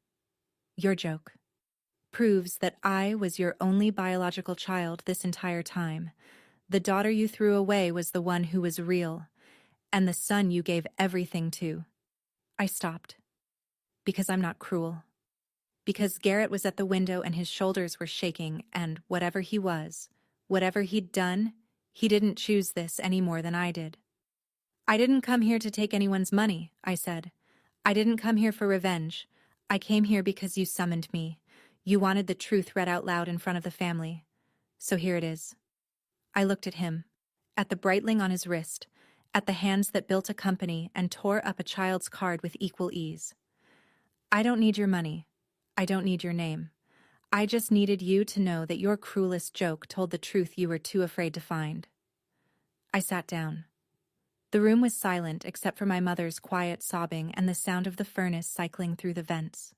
your joke, proves that I was your only biological child this entire time. The daughter you threw away was the one who was real, and the son you gave everything to. I stopped. Because I'm not cruel. Because Garrett was at the window and his shoulders were shaking, and whatever he was, whatever he'd done, He didn't choose this any more than I did. I didn't come here to take anyone's money, I said. I didn't come here for revenge. I came here because you summoned me. You wanted the truth read out loud in front of the family. So here it is. I looked at him, at the Breitling on his wrist, at the hands that built a company and tore up a child's card with equal ease. I don't need your money. I don't need your name. I just needed you to know that your cruelest joke told the truth you were too afraid to find. I sat down. The room was silent except for my mother's quiet sobbing and the sound of the furnace cycling through the vents.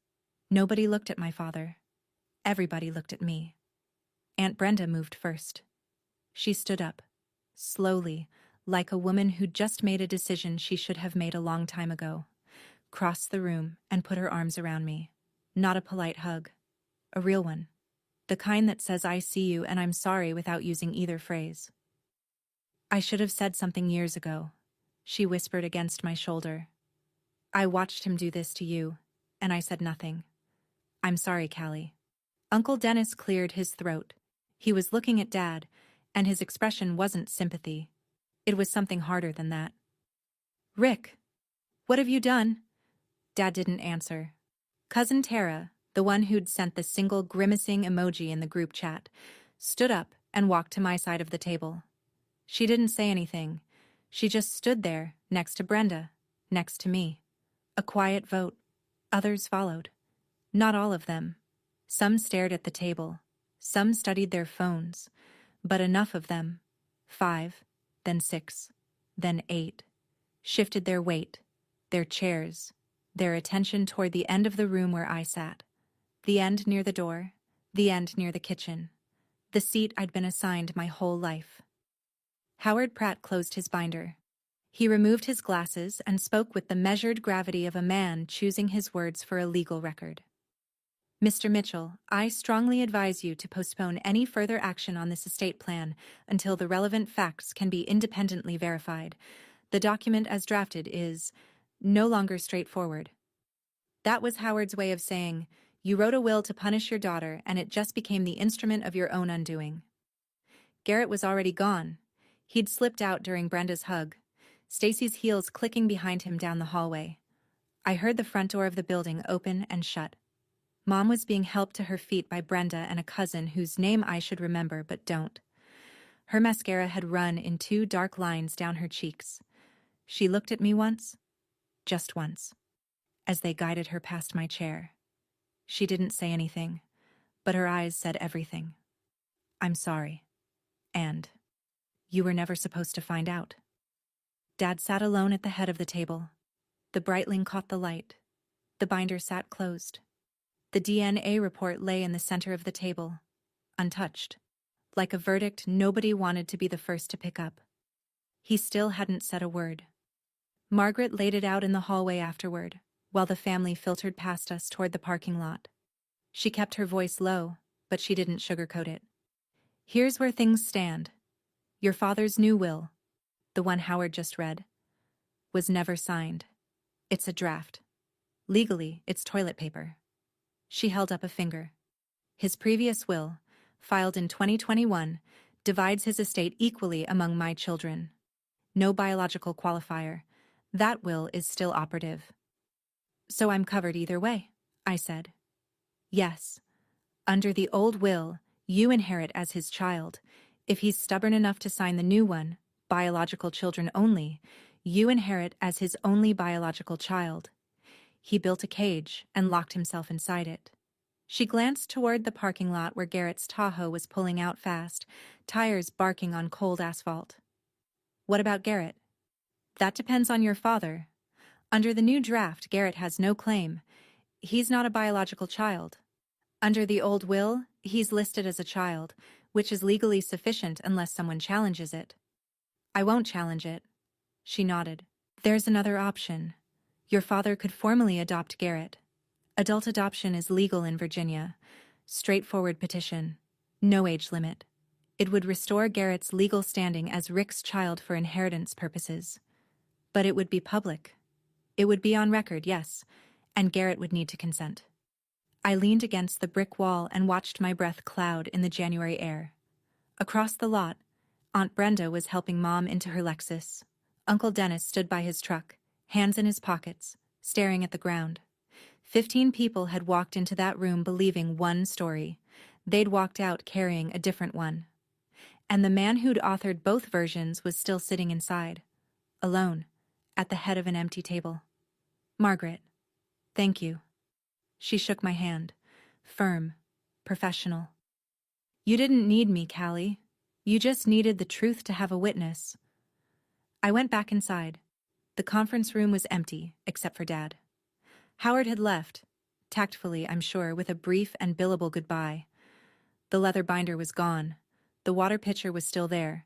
Nobody looked at my father. Everybody looked at me. Aunt Brenda moved first. She stood up, slowly, like a woman who'd just made a decision she should have made a long time ago, crossed the room and put her arms around me. Not a polite hug. A real one. The kind that says I see you and I'm sorry without using either phrase. I should have said something years ago, she whispered against my shoulder. I watched him do this to you, and I said nothing. I'm sorry, Callie. Uncle Dennis cleared his throat. He was looking at Dad, and his expression wasn't sympathy. It was something harder than that. Rick, what have you done? Dad didn't answer. Cousin Tara, the one who'd sent the single grimacing emoji in the group chat, stood up and walked to my side of the table. She didn't say anything. She just stood there, next to Brenda, next to me. A quiet vote. Others followed. Not all of them. Some stared at the table. Some studied their phones. But enough of them, 5, then 6, then 8, shifted their weight, their chairs, their attention toward the end of the room where I sat. The end near the door, the end near the kitchen. The seat I'd been assigned my whole life. Howard Pratt closed his binder. He removed his glasses and spoke with the measured gravity of a man choosing his words for a legal record. Mr. Mitchell, I strongly advise you to postpone any further action on this estate plan until the relevant facts can be independently verified. The document as drafted is no longer straightforward. That was Howard's way of saying, you wrote a will to punish your daughter and it just became the instrument of your own undoing. Garrett was already gone. He'd slipped out during Brenda's hug, Stacy's heels clicking behind him down the hallway. I heard the front door of the building open and shut. Mom was being helped to her feet by Brenda and a cousin whose name I should remember but don't. Her mascara had run in 2 dark lines down her cheeks. She looked at me once, just once, as they guided her past my chair. She didn't say anything, but her eyes said everything. I'm sorry. And you were never supposed to find out. Dad sat alone at the head of the table. The Breitling caught the light. The binder sat closed. The DNA report lay in the center of the table, untouched, like a verdict nobody wanted to be the first to pick up. He still hadn't said a word. Margaret laid it out in the hallway afterward, while the family filtered past us toward the parking lot. She kept her voice low, but she didn't sugarcoat it. Here's where things stand. Your father's new will, the one Howard just read, was never signed. It's a draft. Legally, it's toilet paper. She held up a finger. His previous will, filed in 2021, divides his estate equally among my children. No biological qualifier. That will is still operative. So I'm covered either way, I said. Yes. Under the old will, you inherit as his child. If he's stubborn enough to sign the new one, biological children only, you inherit as his only biological child. He built a cage and locked himself inside it. She glanced toward the parking lot where Garrett's Tahoe was pulling out fast, tires barking on cold asphalt. What about Garrett? That depends on your father. Under the new draft, Garrett has no claim. He's not a biological child. Under the old will, he's listed as a child, which is legally sufficient unless someone challenges it. I won't challenge it. She nodded. There's another option. Your father could formally adopt Garrett. Adult adoption is legal in Virginia. Straightforward petition. No age limit. It would restore Garrett's legal standing as Rick's child for inheritance purposes. But it would be public. It would be on record, yes, and Garrett would need to consent. I leaned against the brick wall and watched my breath cloud in the January air. Across the lot, Aunt Brenda was helping Mom into her Lexus. Uncle Dennis stood by his truck, hands in his pockets, staring at the ground. 15 people had walked into that room believing one story. They'd walked out carrying a different one. And the man who'd authored both versions was still sitting inside, alone, at the head of an empty table. Margaret. Thank you. She shook my hand. Firm. Professional. You didn't need me, Callie. You just needed the truth to have a witness. I went back inside. The conference room was empty, except for Dad. Howard had left, tactfully, I'm sure, with a brief and billable goodbye. The leather binder was gone. The water pitcher was still there,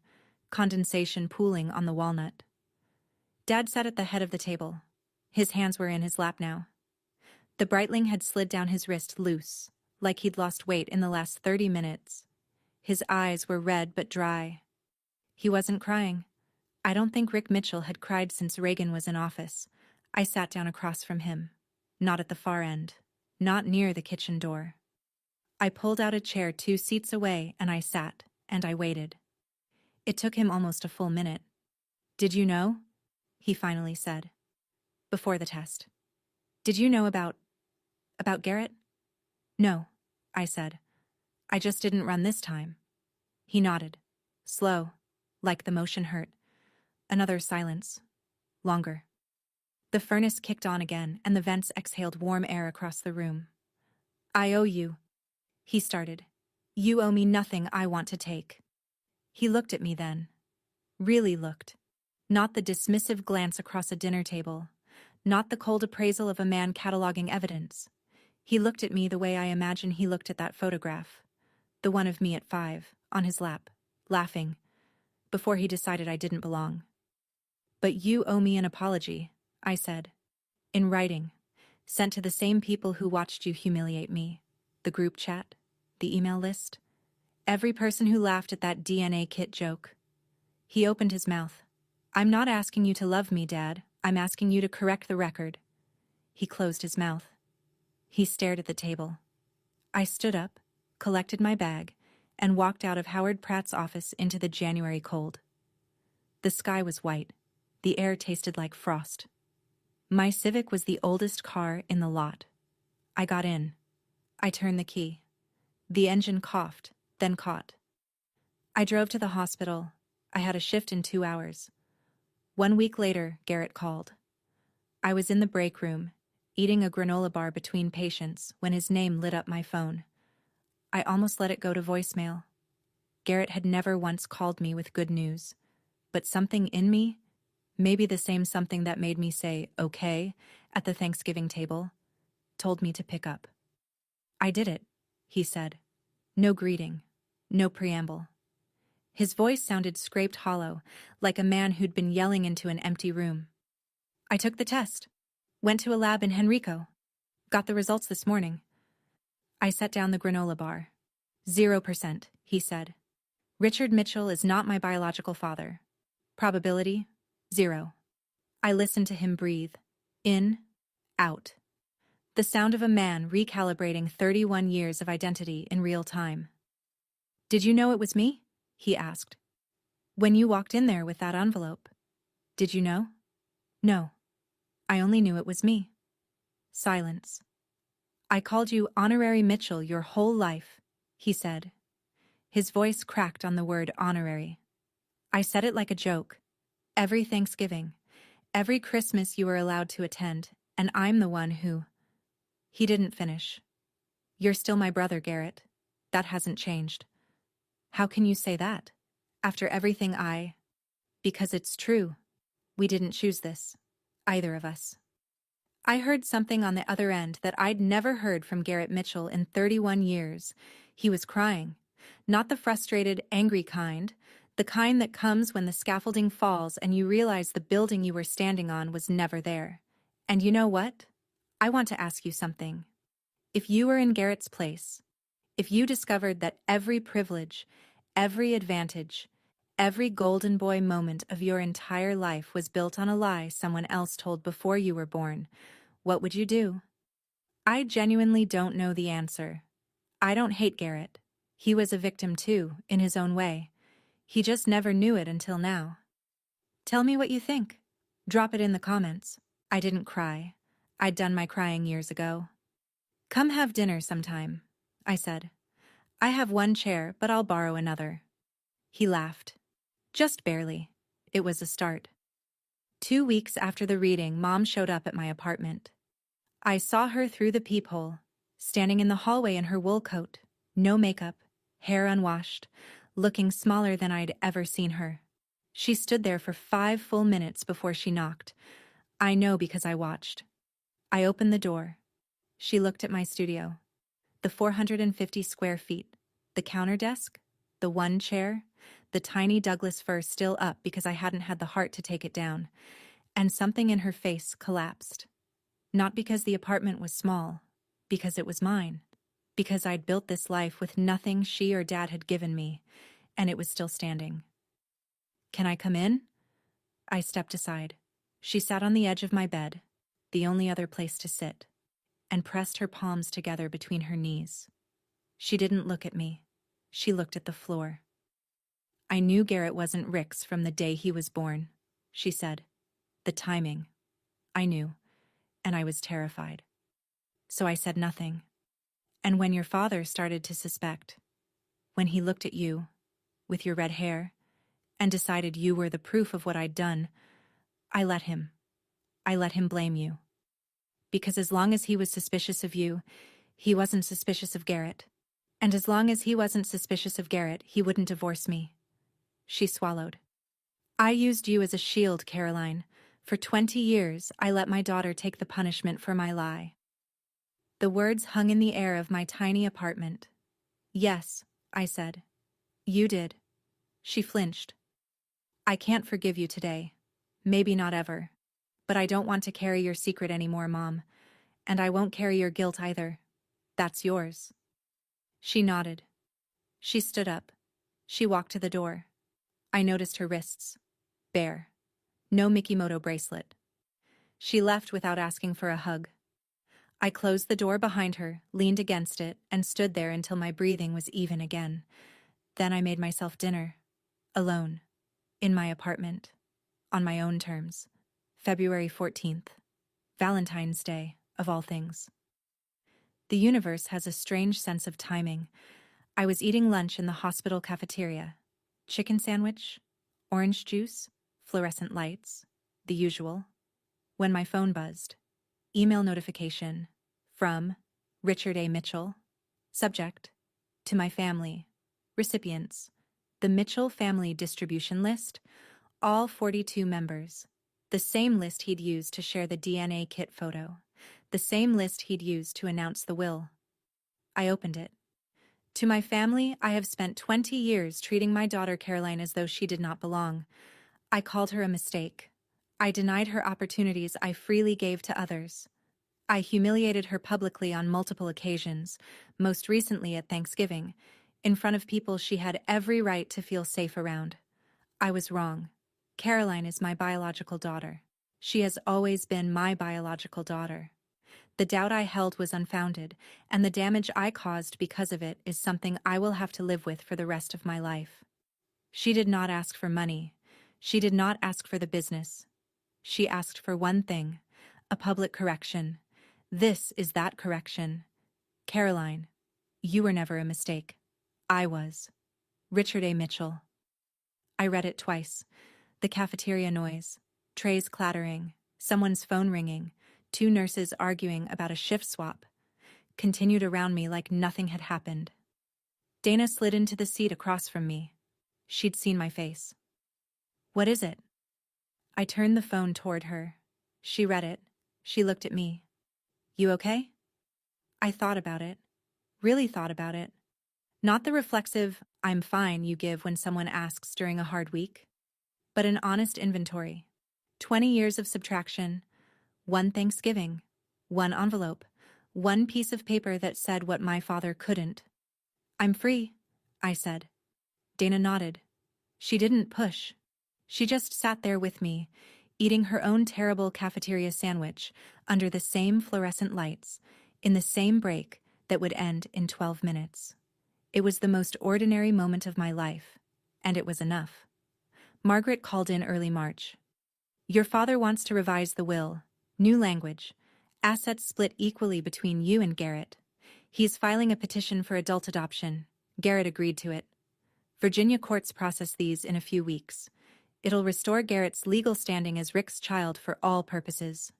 condensation pooling on the walnut. Dad sat at the head of the table. His hands were in his lap now. The Breitling had slid down his wrist loose, like he'd lost weight in the last 30 minutes. His eyes were red but dry. He wasn't crying. I don't think Rick Mitchell had cried since Reagan was in office. I sat down across from him. Not at the far end. Not near the kitchen door. I pulled out a chair 2 seats away and I sat, and I waited. It took him almost a full minute. Did you know? He finally said. Before the test. Did you know about Garrett? No, I said. I just didn't run this time. He nodded. Slow, like the motion hurt. Another silence. Longer. The furnace kicked on again and the vents exhaled warm air across the room. I owe you. He started. You owe me nothing I want to take. He looked at me then. Really looked. Not the dismissive glance across a dinner table. Not the cold appraisal of a man cataloging evidence. He looked at me the way I imagine he looked at that photograph. The one of me at 5, on his lap, laughing, before he decided I didn't belong. But you owe me an apology, I said. In writing, sent to the same people who watched you humiliate me. The group chat, the email list, every person who laughed at that DNA kit joke. He opened his mouth. I'm not asking you to love me, Dad. I'm asking you to correct the record. He closed his mouth. He stared at the table. I stood up, collected my bag, and walked out of Howard Pratt's office into the January cold. The sky was white. The air tasted like frost. My Civic was the oldest car in the lot. I got in. I turned the key. The engine coughed, then caught. I drove to the hospital. I had a shift in 2 hours. 1 week later, Garrett called. I was in the break room, eating a granola bar between patients when his name lit up my phone. I almost let it go to voicemail. Garrett had never once called me with good news, but something in me, maybe the same something that made me say, okay, at the Thanksgiving table, told me to pick up. I did it, he said. No greeting, no preamble. His voice sounded scraped hollow, like a man who'd been yelling into an empty room. I took the test. Went to a lab in Henrico. Got the results this morning. I set down the granola bar. 0%, he said. Richard Mitchell is not my biological father. Probability, 0. I listened to him breathe. In, out. The sound of a man recalibrating 31 years of identity in real time. Did you know it was me? He asked. When you walked in there with that envelope. Did you know? No. I only knew it was me. Silence. I called you Honorary Mitchell your whole life, he said. His voice cracked on the word honorary. I said it like a joke. Every Thanksgiving, every Christmas you were allowed to attend, and I'm the one who... He didn't finish. You're still my brother, Garrett. That hasn't changed. How can you say that? After everything Because it's true. We didn't choose this. Either of us. I heard something on the other end that I'd never heard from Garrett Mitchell in 31 years. He was crying. Not the frustrated, angry kind. The kind that comes when the scaffolding falls and you realize the building you were standing on was never there. And you know what? I want to ask you something. If you were in Garrett's place, if you discovered that every privilege, every advantage, every golden boy moment of your entire life was built on a lie someone else told before you were born, what would you do? I genuinely don't know the answer. I don't hate Garrett. He was a victim too, in his own way. He just never knew it until now. Tell me what you think. Drop it in the comments. I didn't cry. I'd done my crying years ago. Come have dinner sometime, I said. I have one chair, but I'll borrow another. He laughed. Just barely. It was a start. 2 weeks after the reading, Mom showed up at my apartment. I saw her through the peephole, standing in the hallway in her wool coat, no makeup, hair unwashed, looking smaller than I'd ever seen her. She stood there for 5 full minutes before she knocked. I know because I watched. I opened the door. She looked at my studio. The 450 square feet, the counter desk, the one chair, the tiny Douglas fir still up because I hadn't had the heart to take it down, and something in her face collapsed. Not because the apartment was small, because it was mine, because I'd built this life with nothing she or Dad had given me, and it was still standing. Can I come in? I stepped aside. She sat on the edge of my bed, the only other place to sit, and pressed her palms together between her knees. She didn't look at me. She looked at the floor. I knew Garrett wasn't Rick's from the day he was born, she said. The timing. I knew, and I was terrified. So I said nothing. And when your father started to suspect, when he looked at you, with your red hair, and decided you were the proof of what I'd done, I let him. I let him blame you. Because as long as he was suspicious of you, he wasn't suspicious of Garrett. And as long as he wasn't suspicious of Garrett, he wouldn't divorce me. She swallowed. I used you as a shield, Caroline. For 20 years, I let my daughter take the punishment for my lie. The words hung in the air of my tiny apartment. Yes, I said. You did. She flinched. I can't forgive you today. Maybe not ever. But I don't want to carry your secret anymore, Mom. And I won't carry your guilt either. That's yours. She nodded. She stood up. She walked to the door. I noticed her wrists. Bare. No Mikimoto bracelet. She left without asking for a hug. I closed the door behind her, leaned against it, and stood there until my breathing was even again. Then I made myself dinner. Alone. In my apartment. On my own terms. February 14th. Valentine's Day, of all things. The universe has a strange sense of timing. I was eating lunch in the hospital cafeteria. Chicken sandwich, orange juice, fluorescent lights, the usual. When my phone buzzed. Email notification. From Richard A. Mitchell. Subject. To my family. Recipients. The Mitchell family distribution list. All 42 members. The same list he'd used to share the DNA kit photo. The same list he'd used to announce the will. I opened it. To my family, I have spent 20 years treating my daughter Caroline as though she did not belong. I called her a mistake. I denied her opportunities I freely gave to others. I humiliated her publicly on multiple occasions, most recently at Thanksgiving, in front of people she had every right to feel safe around. I was wrong. Caroline is my biological daughter. She has always been my biological daughter. The doubt I held was unfounded, and the damage I caused because of it is something I will have to live with for the rest of my life. She did not ask for money. She did not ask for the business. She asked for one thing, a public correction. This is that correction. Caroline, you were never a mistake. I was. Richard A. Mitchell. I read it twice. The cafeteria noise, trays clattering, someone's phone ringing, 2 nurses arguing about a shift swap, continued around me like nothing had happened. Dana slid into the seat across from me. She'd seen my face. What is it? I turned the phone toward her. She read it. She looked at me. You okay? I thought about it. Really thought about it. Not the reflexive, I'm fine you give when someone asks during a hard week, but an honest inventory. 20 years of subtraction, 1 Thanksgiving, 1 envelope, 1 piece of paper that said what my father couldn't. I'm free, I said. Dana nodded. She didn't push. She just sat there with me, eating her own terrible cafeteria sandwich under the same fluorescent lights, in the same break that would end in 12 minutes. It was the most ordinary moment of my life, and it was enough. Margaret called in early March. Your father wants to revise the will. New language. Assets split equally between you and Garrett. He's filing a petition for adult adoption. Garrett agreed to it. Virginia courts process these in a few weeks. It'll restore Garrett's legal standing as Rick's child for all purposes.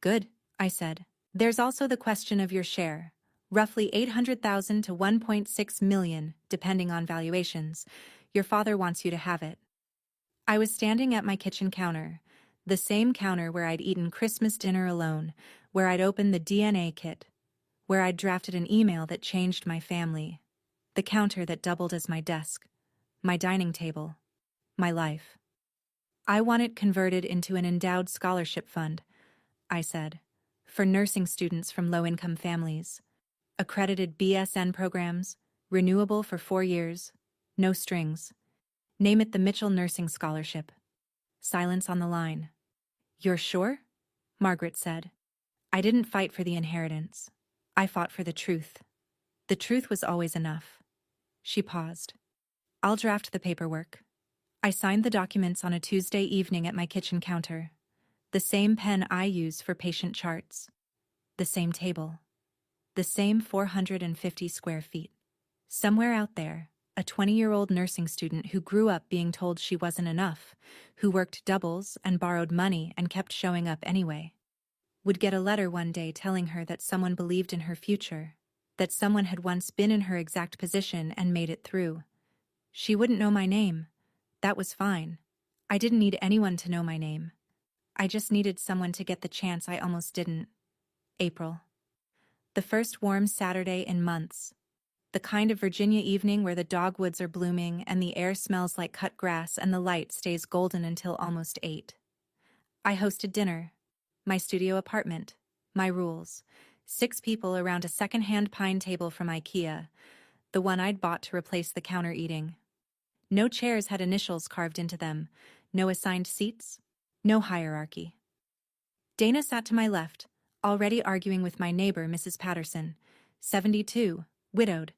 Good, I said. There's also the question of your share. Roughly $800,000 to $1.6 million, depending on valuations. Your father wants you to have it. I was standing at my kitchen counter, the same counter where I'd eaten Christmas dinner alone, where I'd opened the DNA kit, where I'd drafted an email that changed my family, the counter that doubled as my desk, my dining table, my life. I want it converted into an endowed scholarship fund, I said, for nursing students from low-income families. Accredited BSN programs, renewable for 4 years, no strings. Name it the Mitchell Nursing Scholarship. Silence on the line. You're sure? Margaret said. I didn't fight for the inheritance. I fought for the truth. The truth was always enough. She paused. I'll draft the paperwork. I signed the documents on a Tuesday evening at my kitchen counter. The same pen I use for patient charts. The same table. The same 450 square feet. Somewhere out there, a 20-year-old nursing student who grew up being told she wasn't enough, who worked doubles and borrowed money and kept showing up anyway, would get a letter one day telling her that someone believed in her future, that someone had once been in her exact position and made it through. She wouldn't know my name. That was fine. I didn't need anyone to know my name. I just needed someone to get the chance I almost didn't. April. The first warm Saturday in months. The kind of Virginia evening where the dogwoods are blooming and the air smells like cut grass and the light stays golden until almost 8. I hosted dinner. My studio apartment. My rules. 6 people around a second-hand pine table from IKEA, the one I'd bought to replace the counter eating. No chairs had initials carved into them, no assigned seats, no hierarchy. Dana sat to my left, already arguing with my neighbor, Mrs. Patterson, 72, widowed,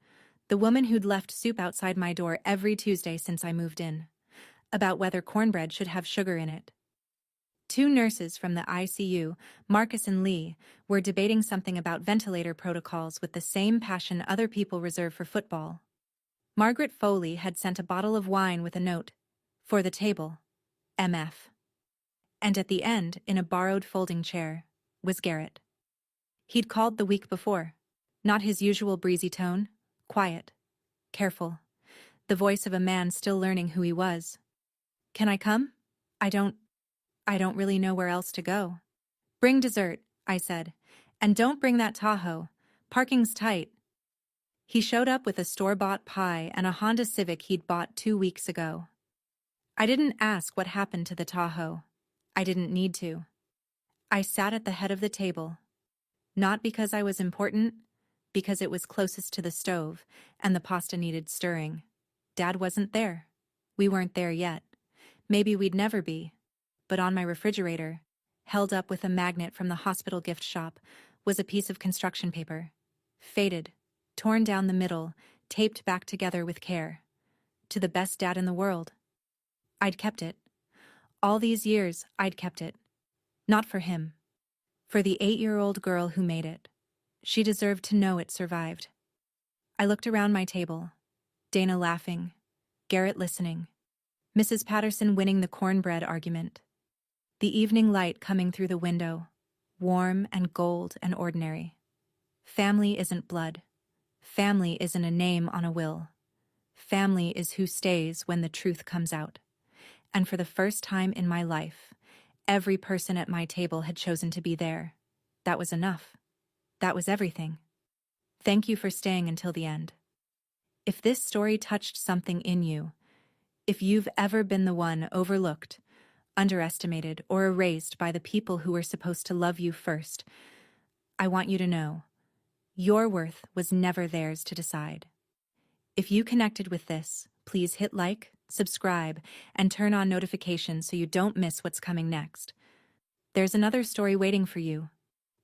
the woman who'd left soup outside my door every Tuesday since I moved in, about whether cornbread should have sugar in it. 2 nurses from the ICU, Marcus and Lee, were debating something about ventilator protocols with the same passion other people reserve for football. Margaret Foley had sent a bottle of wine with a note, for the table, MF. And at the end, in a borrowed folding chair, was Garrett. He'd called the week before. Not his usual breezy tone, quiet, careful, the voice of a man still learning who he was. Can I come? I don't really know where else to go. Bring dessert, I said, and don't bring that Tahoe. Parking's tight. He showed up with a store-bought pie and a Honda Civic he'd bought 2 weeks ago. I didn't ask what happened to the Tahoe. I didn't need to. I sat at the head of the table. Not because I was important, because it was closest to the stove, and the pasta needed stirring. Dad wasn't there. We weren't there yet. Maybe we'd never be. But on my refrigerator, held up with a magnet from the hospital gift shop, was a piece of construction paper. Faded, torn down the middle, taped back together with care. To the best dad in the world. I'd kept it. All these years, I'd kept it. Not for him. For the 8-year-old girl who made it. She deserved to know it survived. I looked around my table. Dana laughing. Garrett listening. Mrs. Patterson winning the cornbread argument. The evening light coming through the window. Warm and gold and ordinary. Family isn't blood. Family isn't a name on a will. Family is who stays when the truth comes out. And for the first time in my life, every person at my table had chosen to be there. That was enough. That was everything. Thank you for staying until the end. If this story touched something in you, if you've ever been the one overlooked, underestimated, or erased by the people who were supposed to love you first, I want you to know, your worth was never theirs to decide. If you connected with this, please hit like, subscribe, and turn on notifications so you don't miss what's coming next. There's another story waiting for you.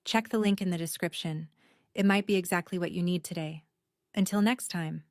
Check the link in the description. It might be exactly what you need today. Until next time.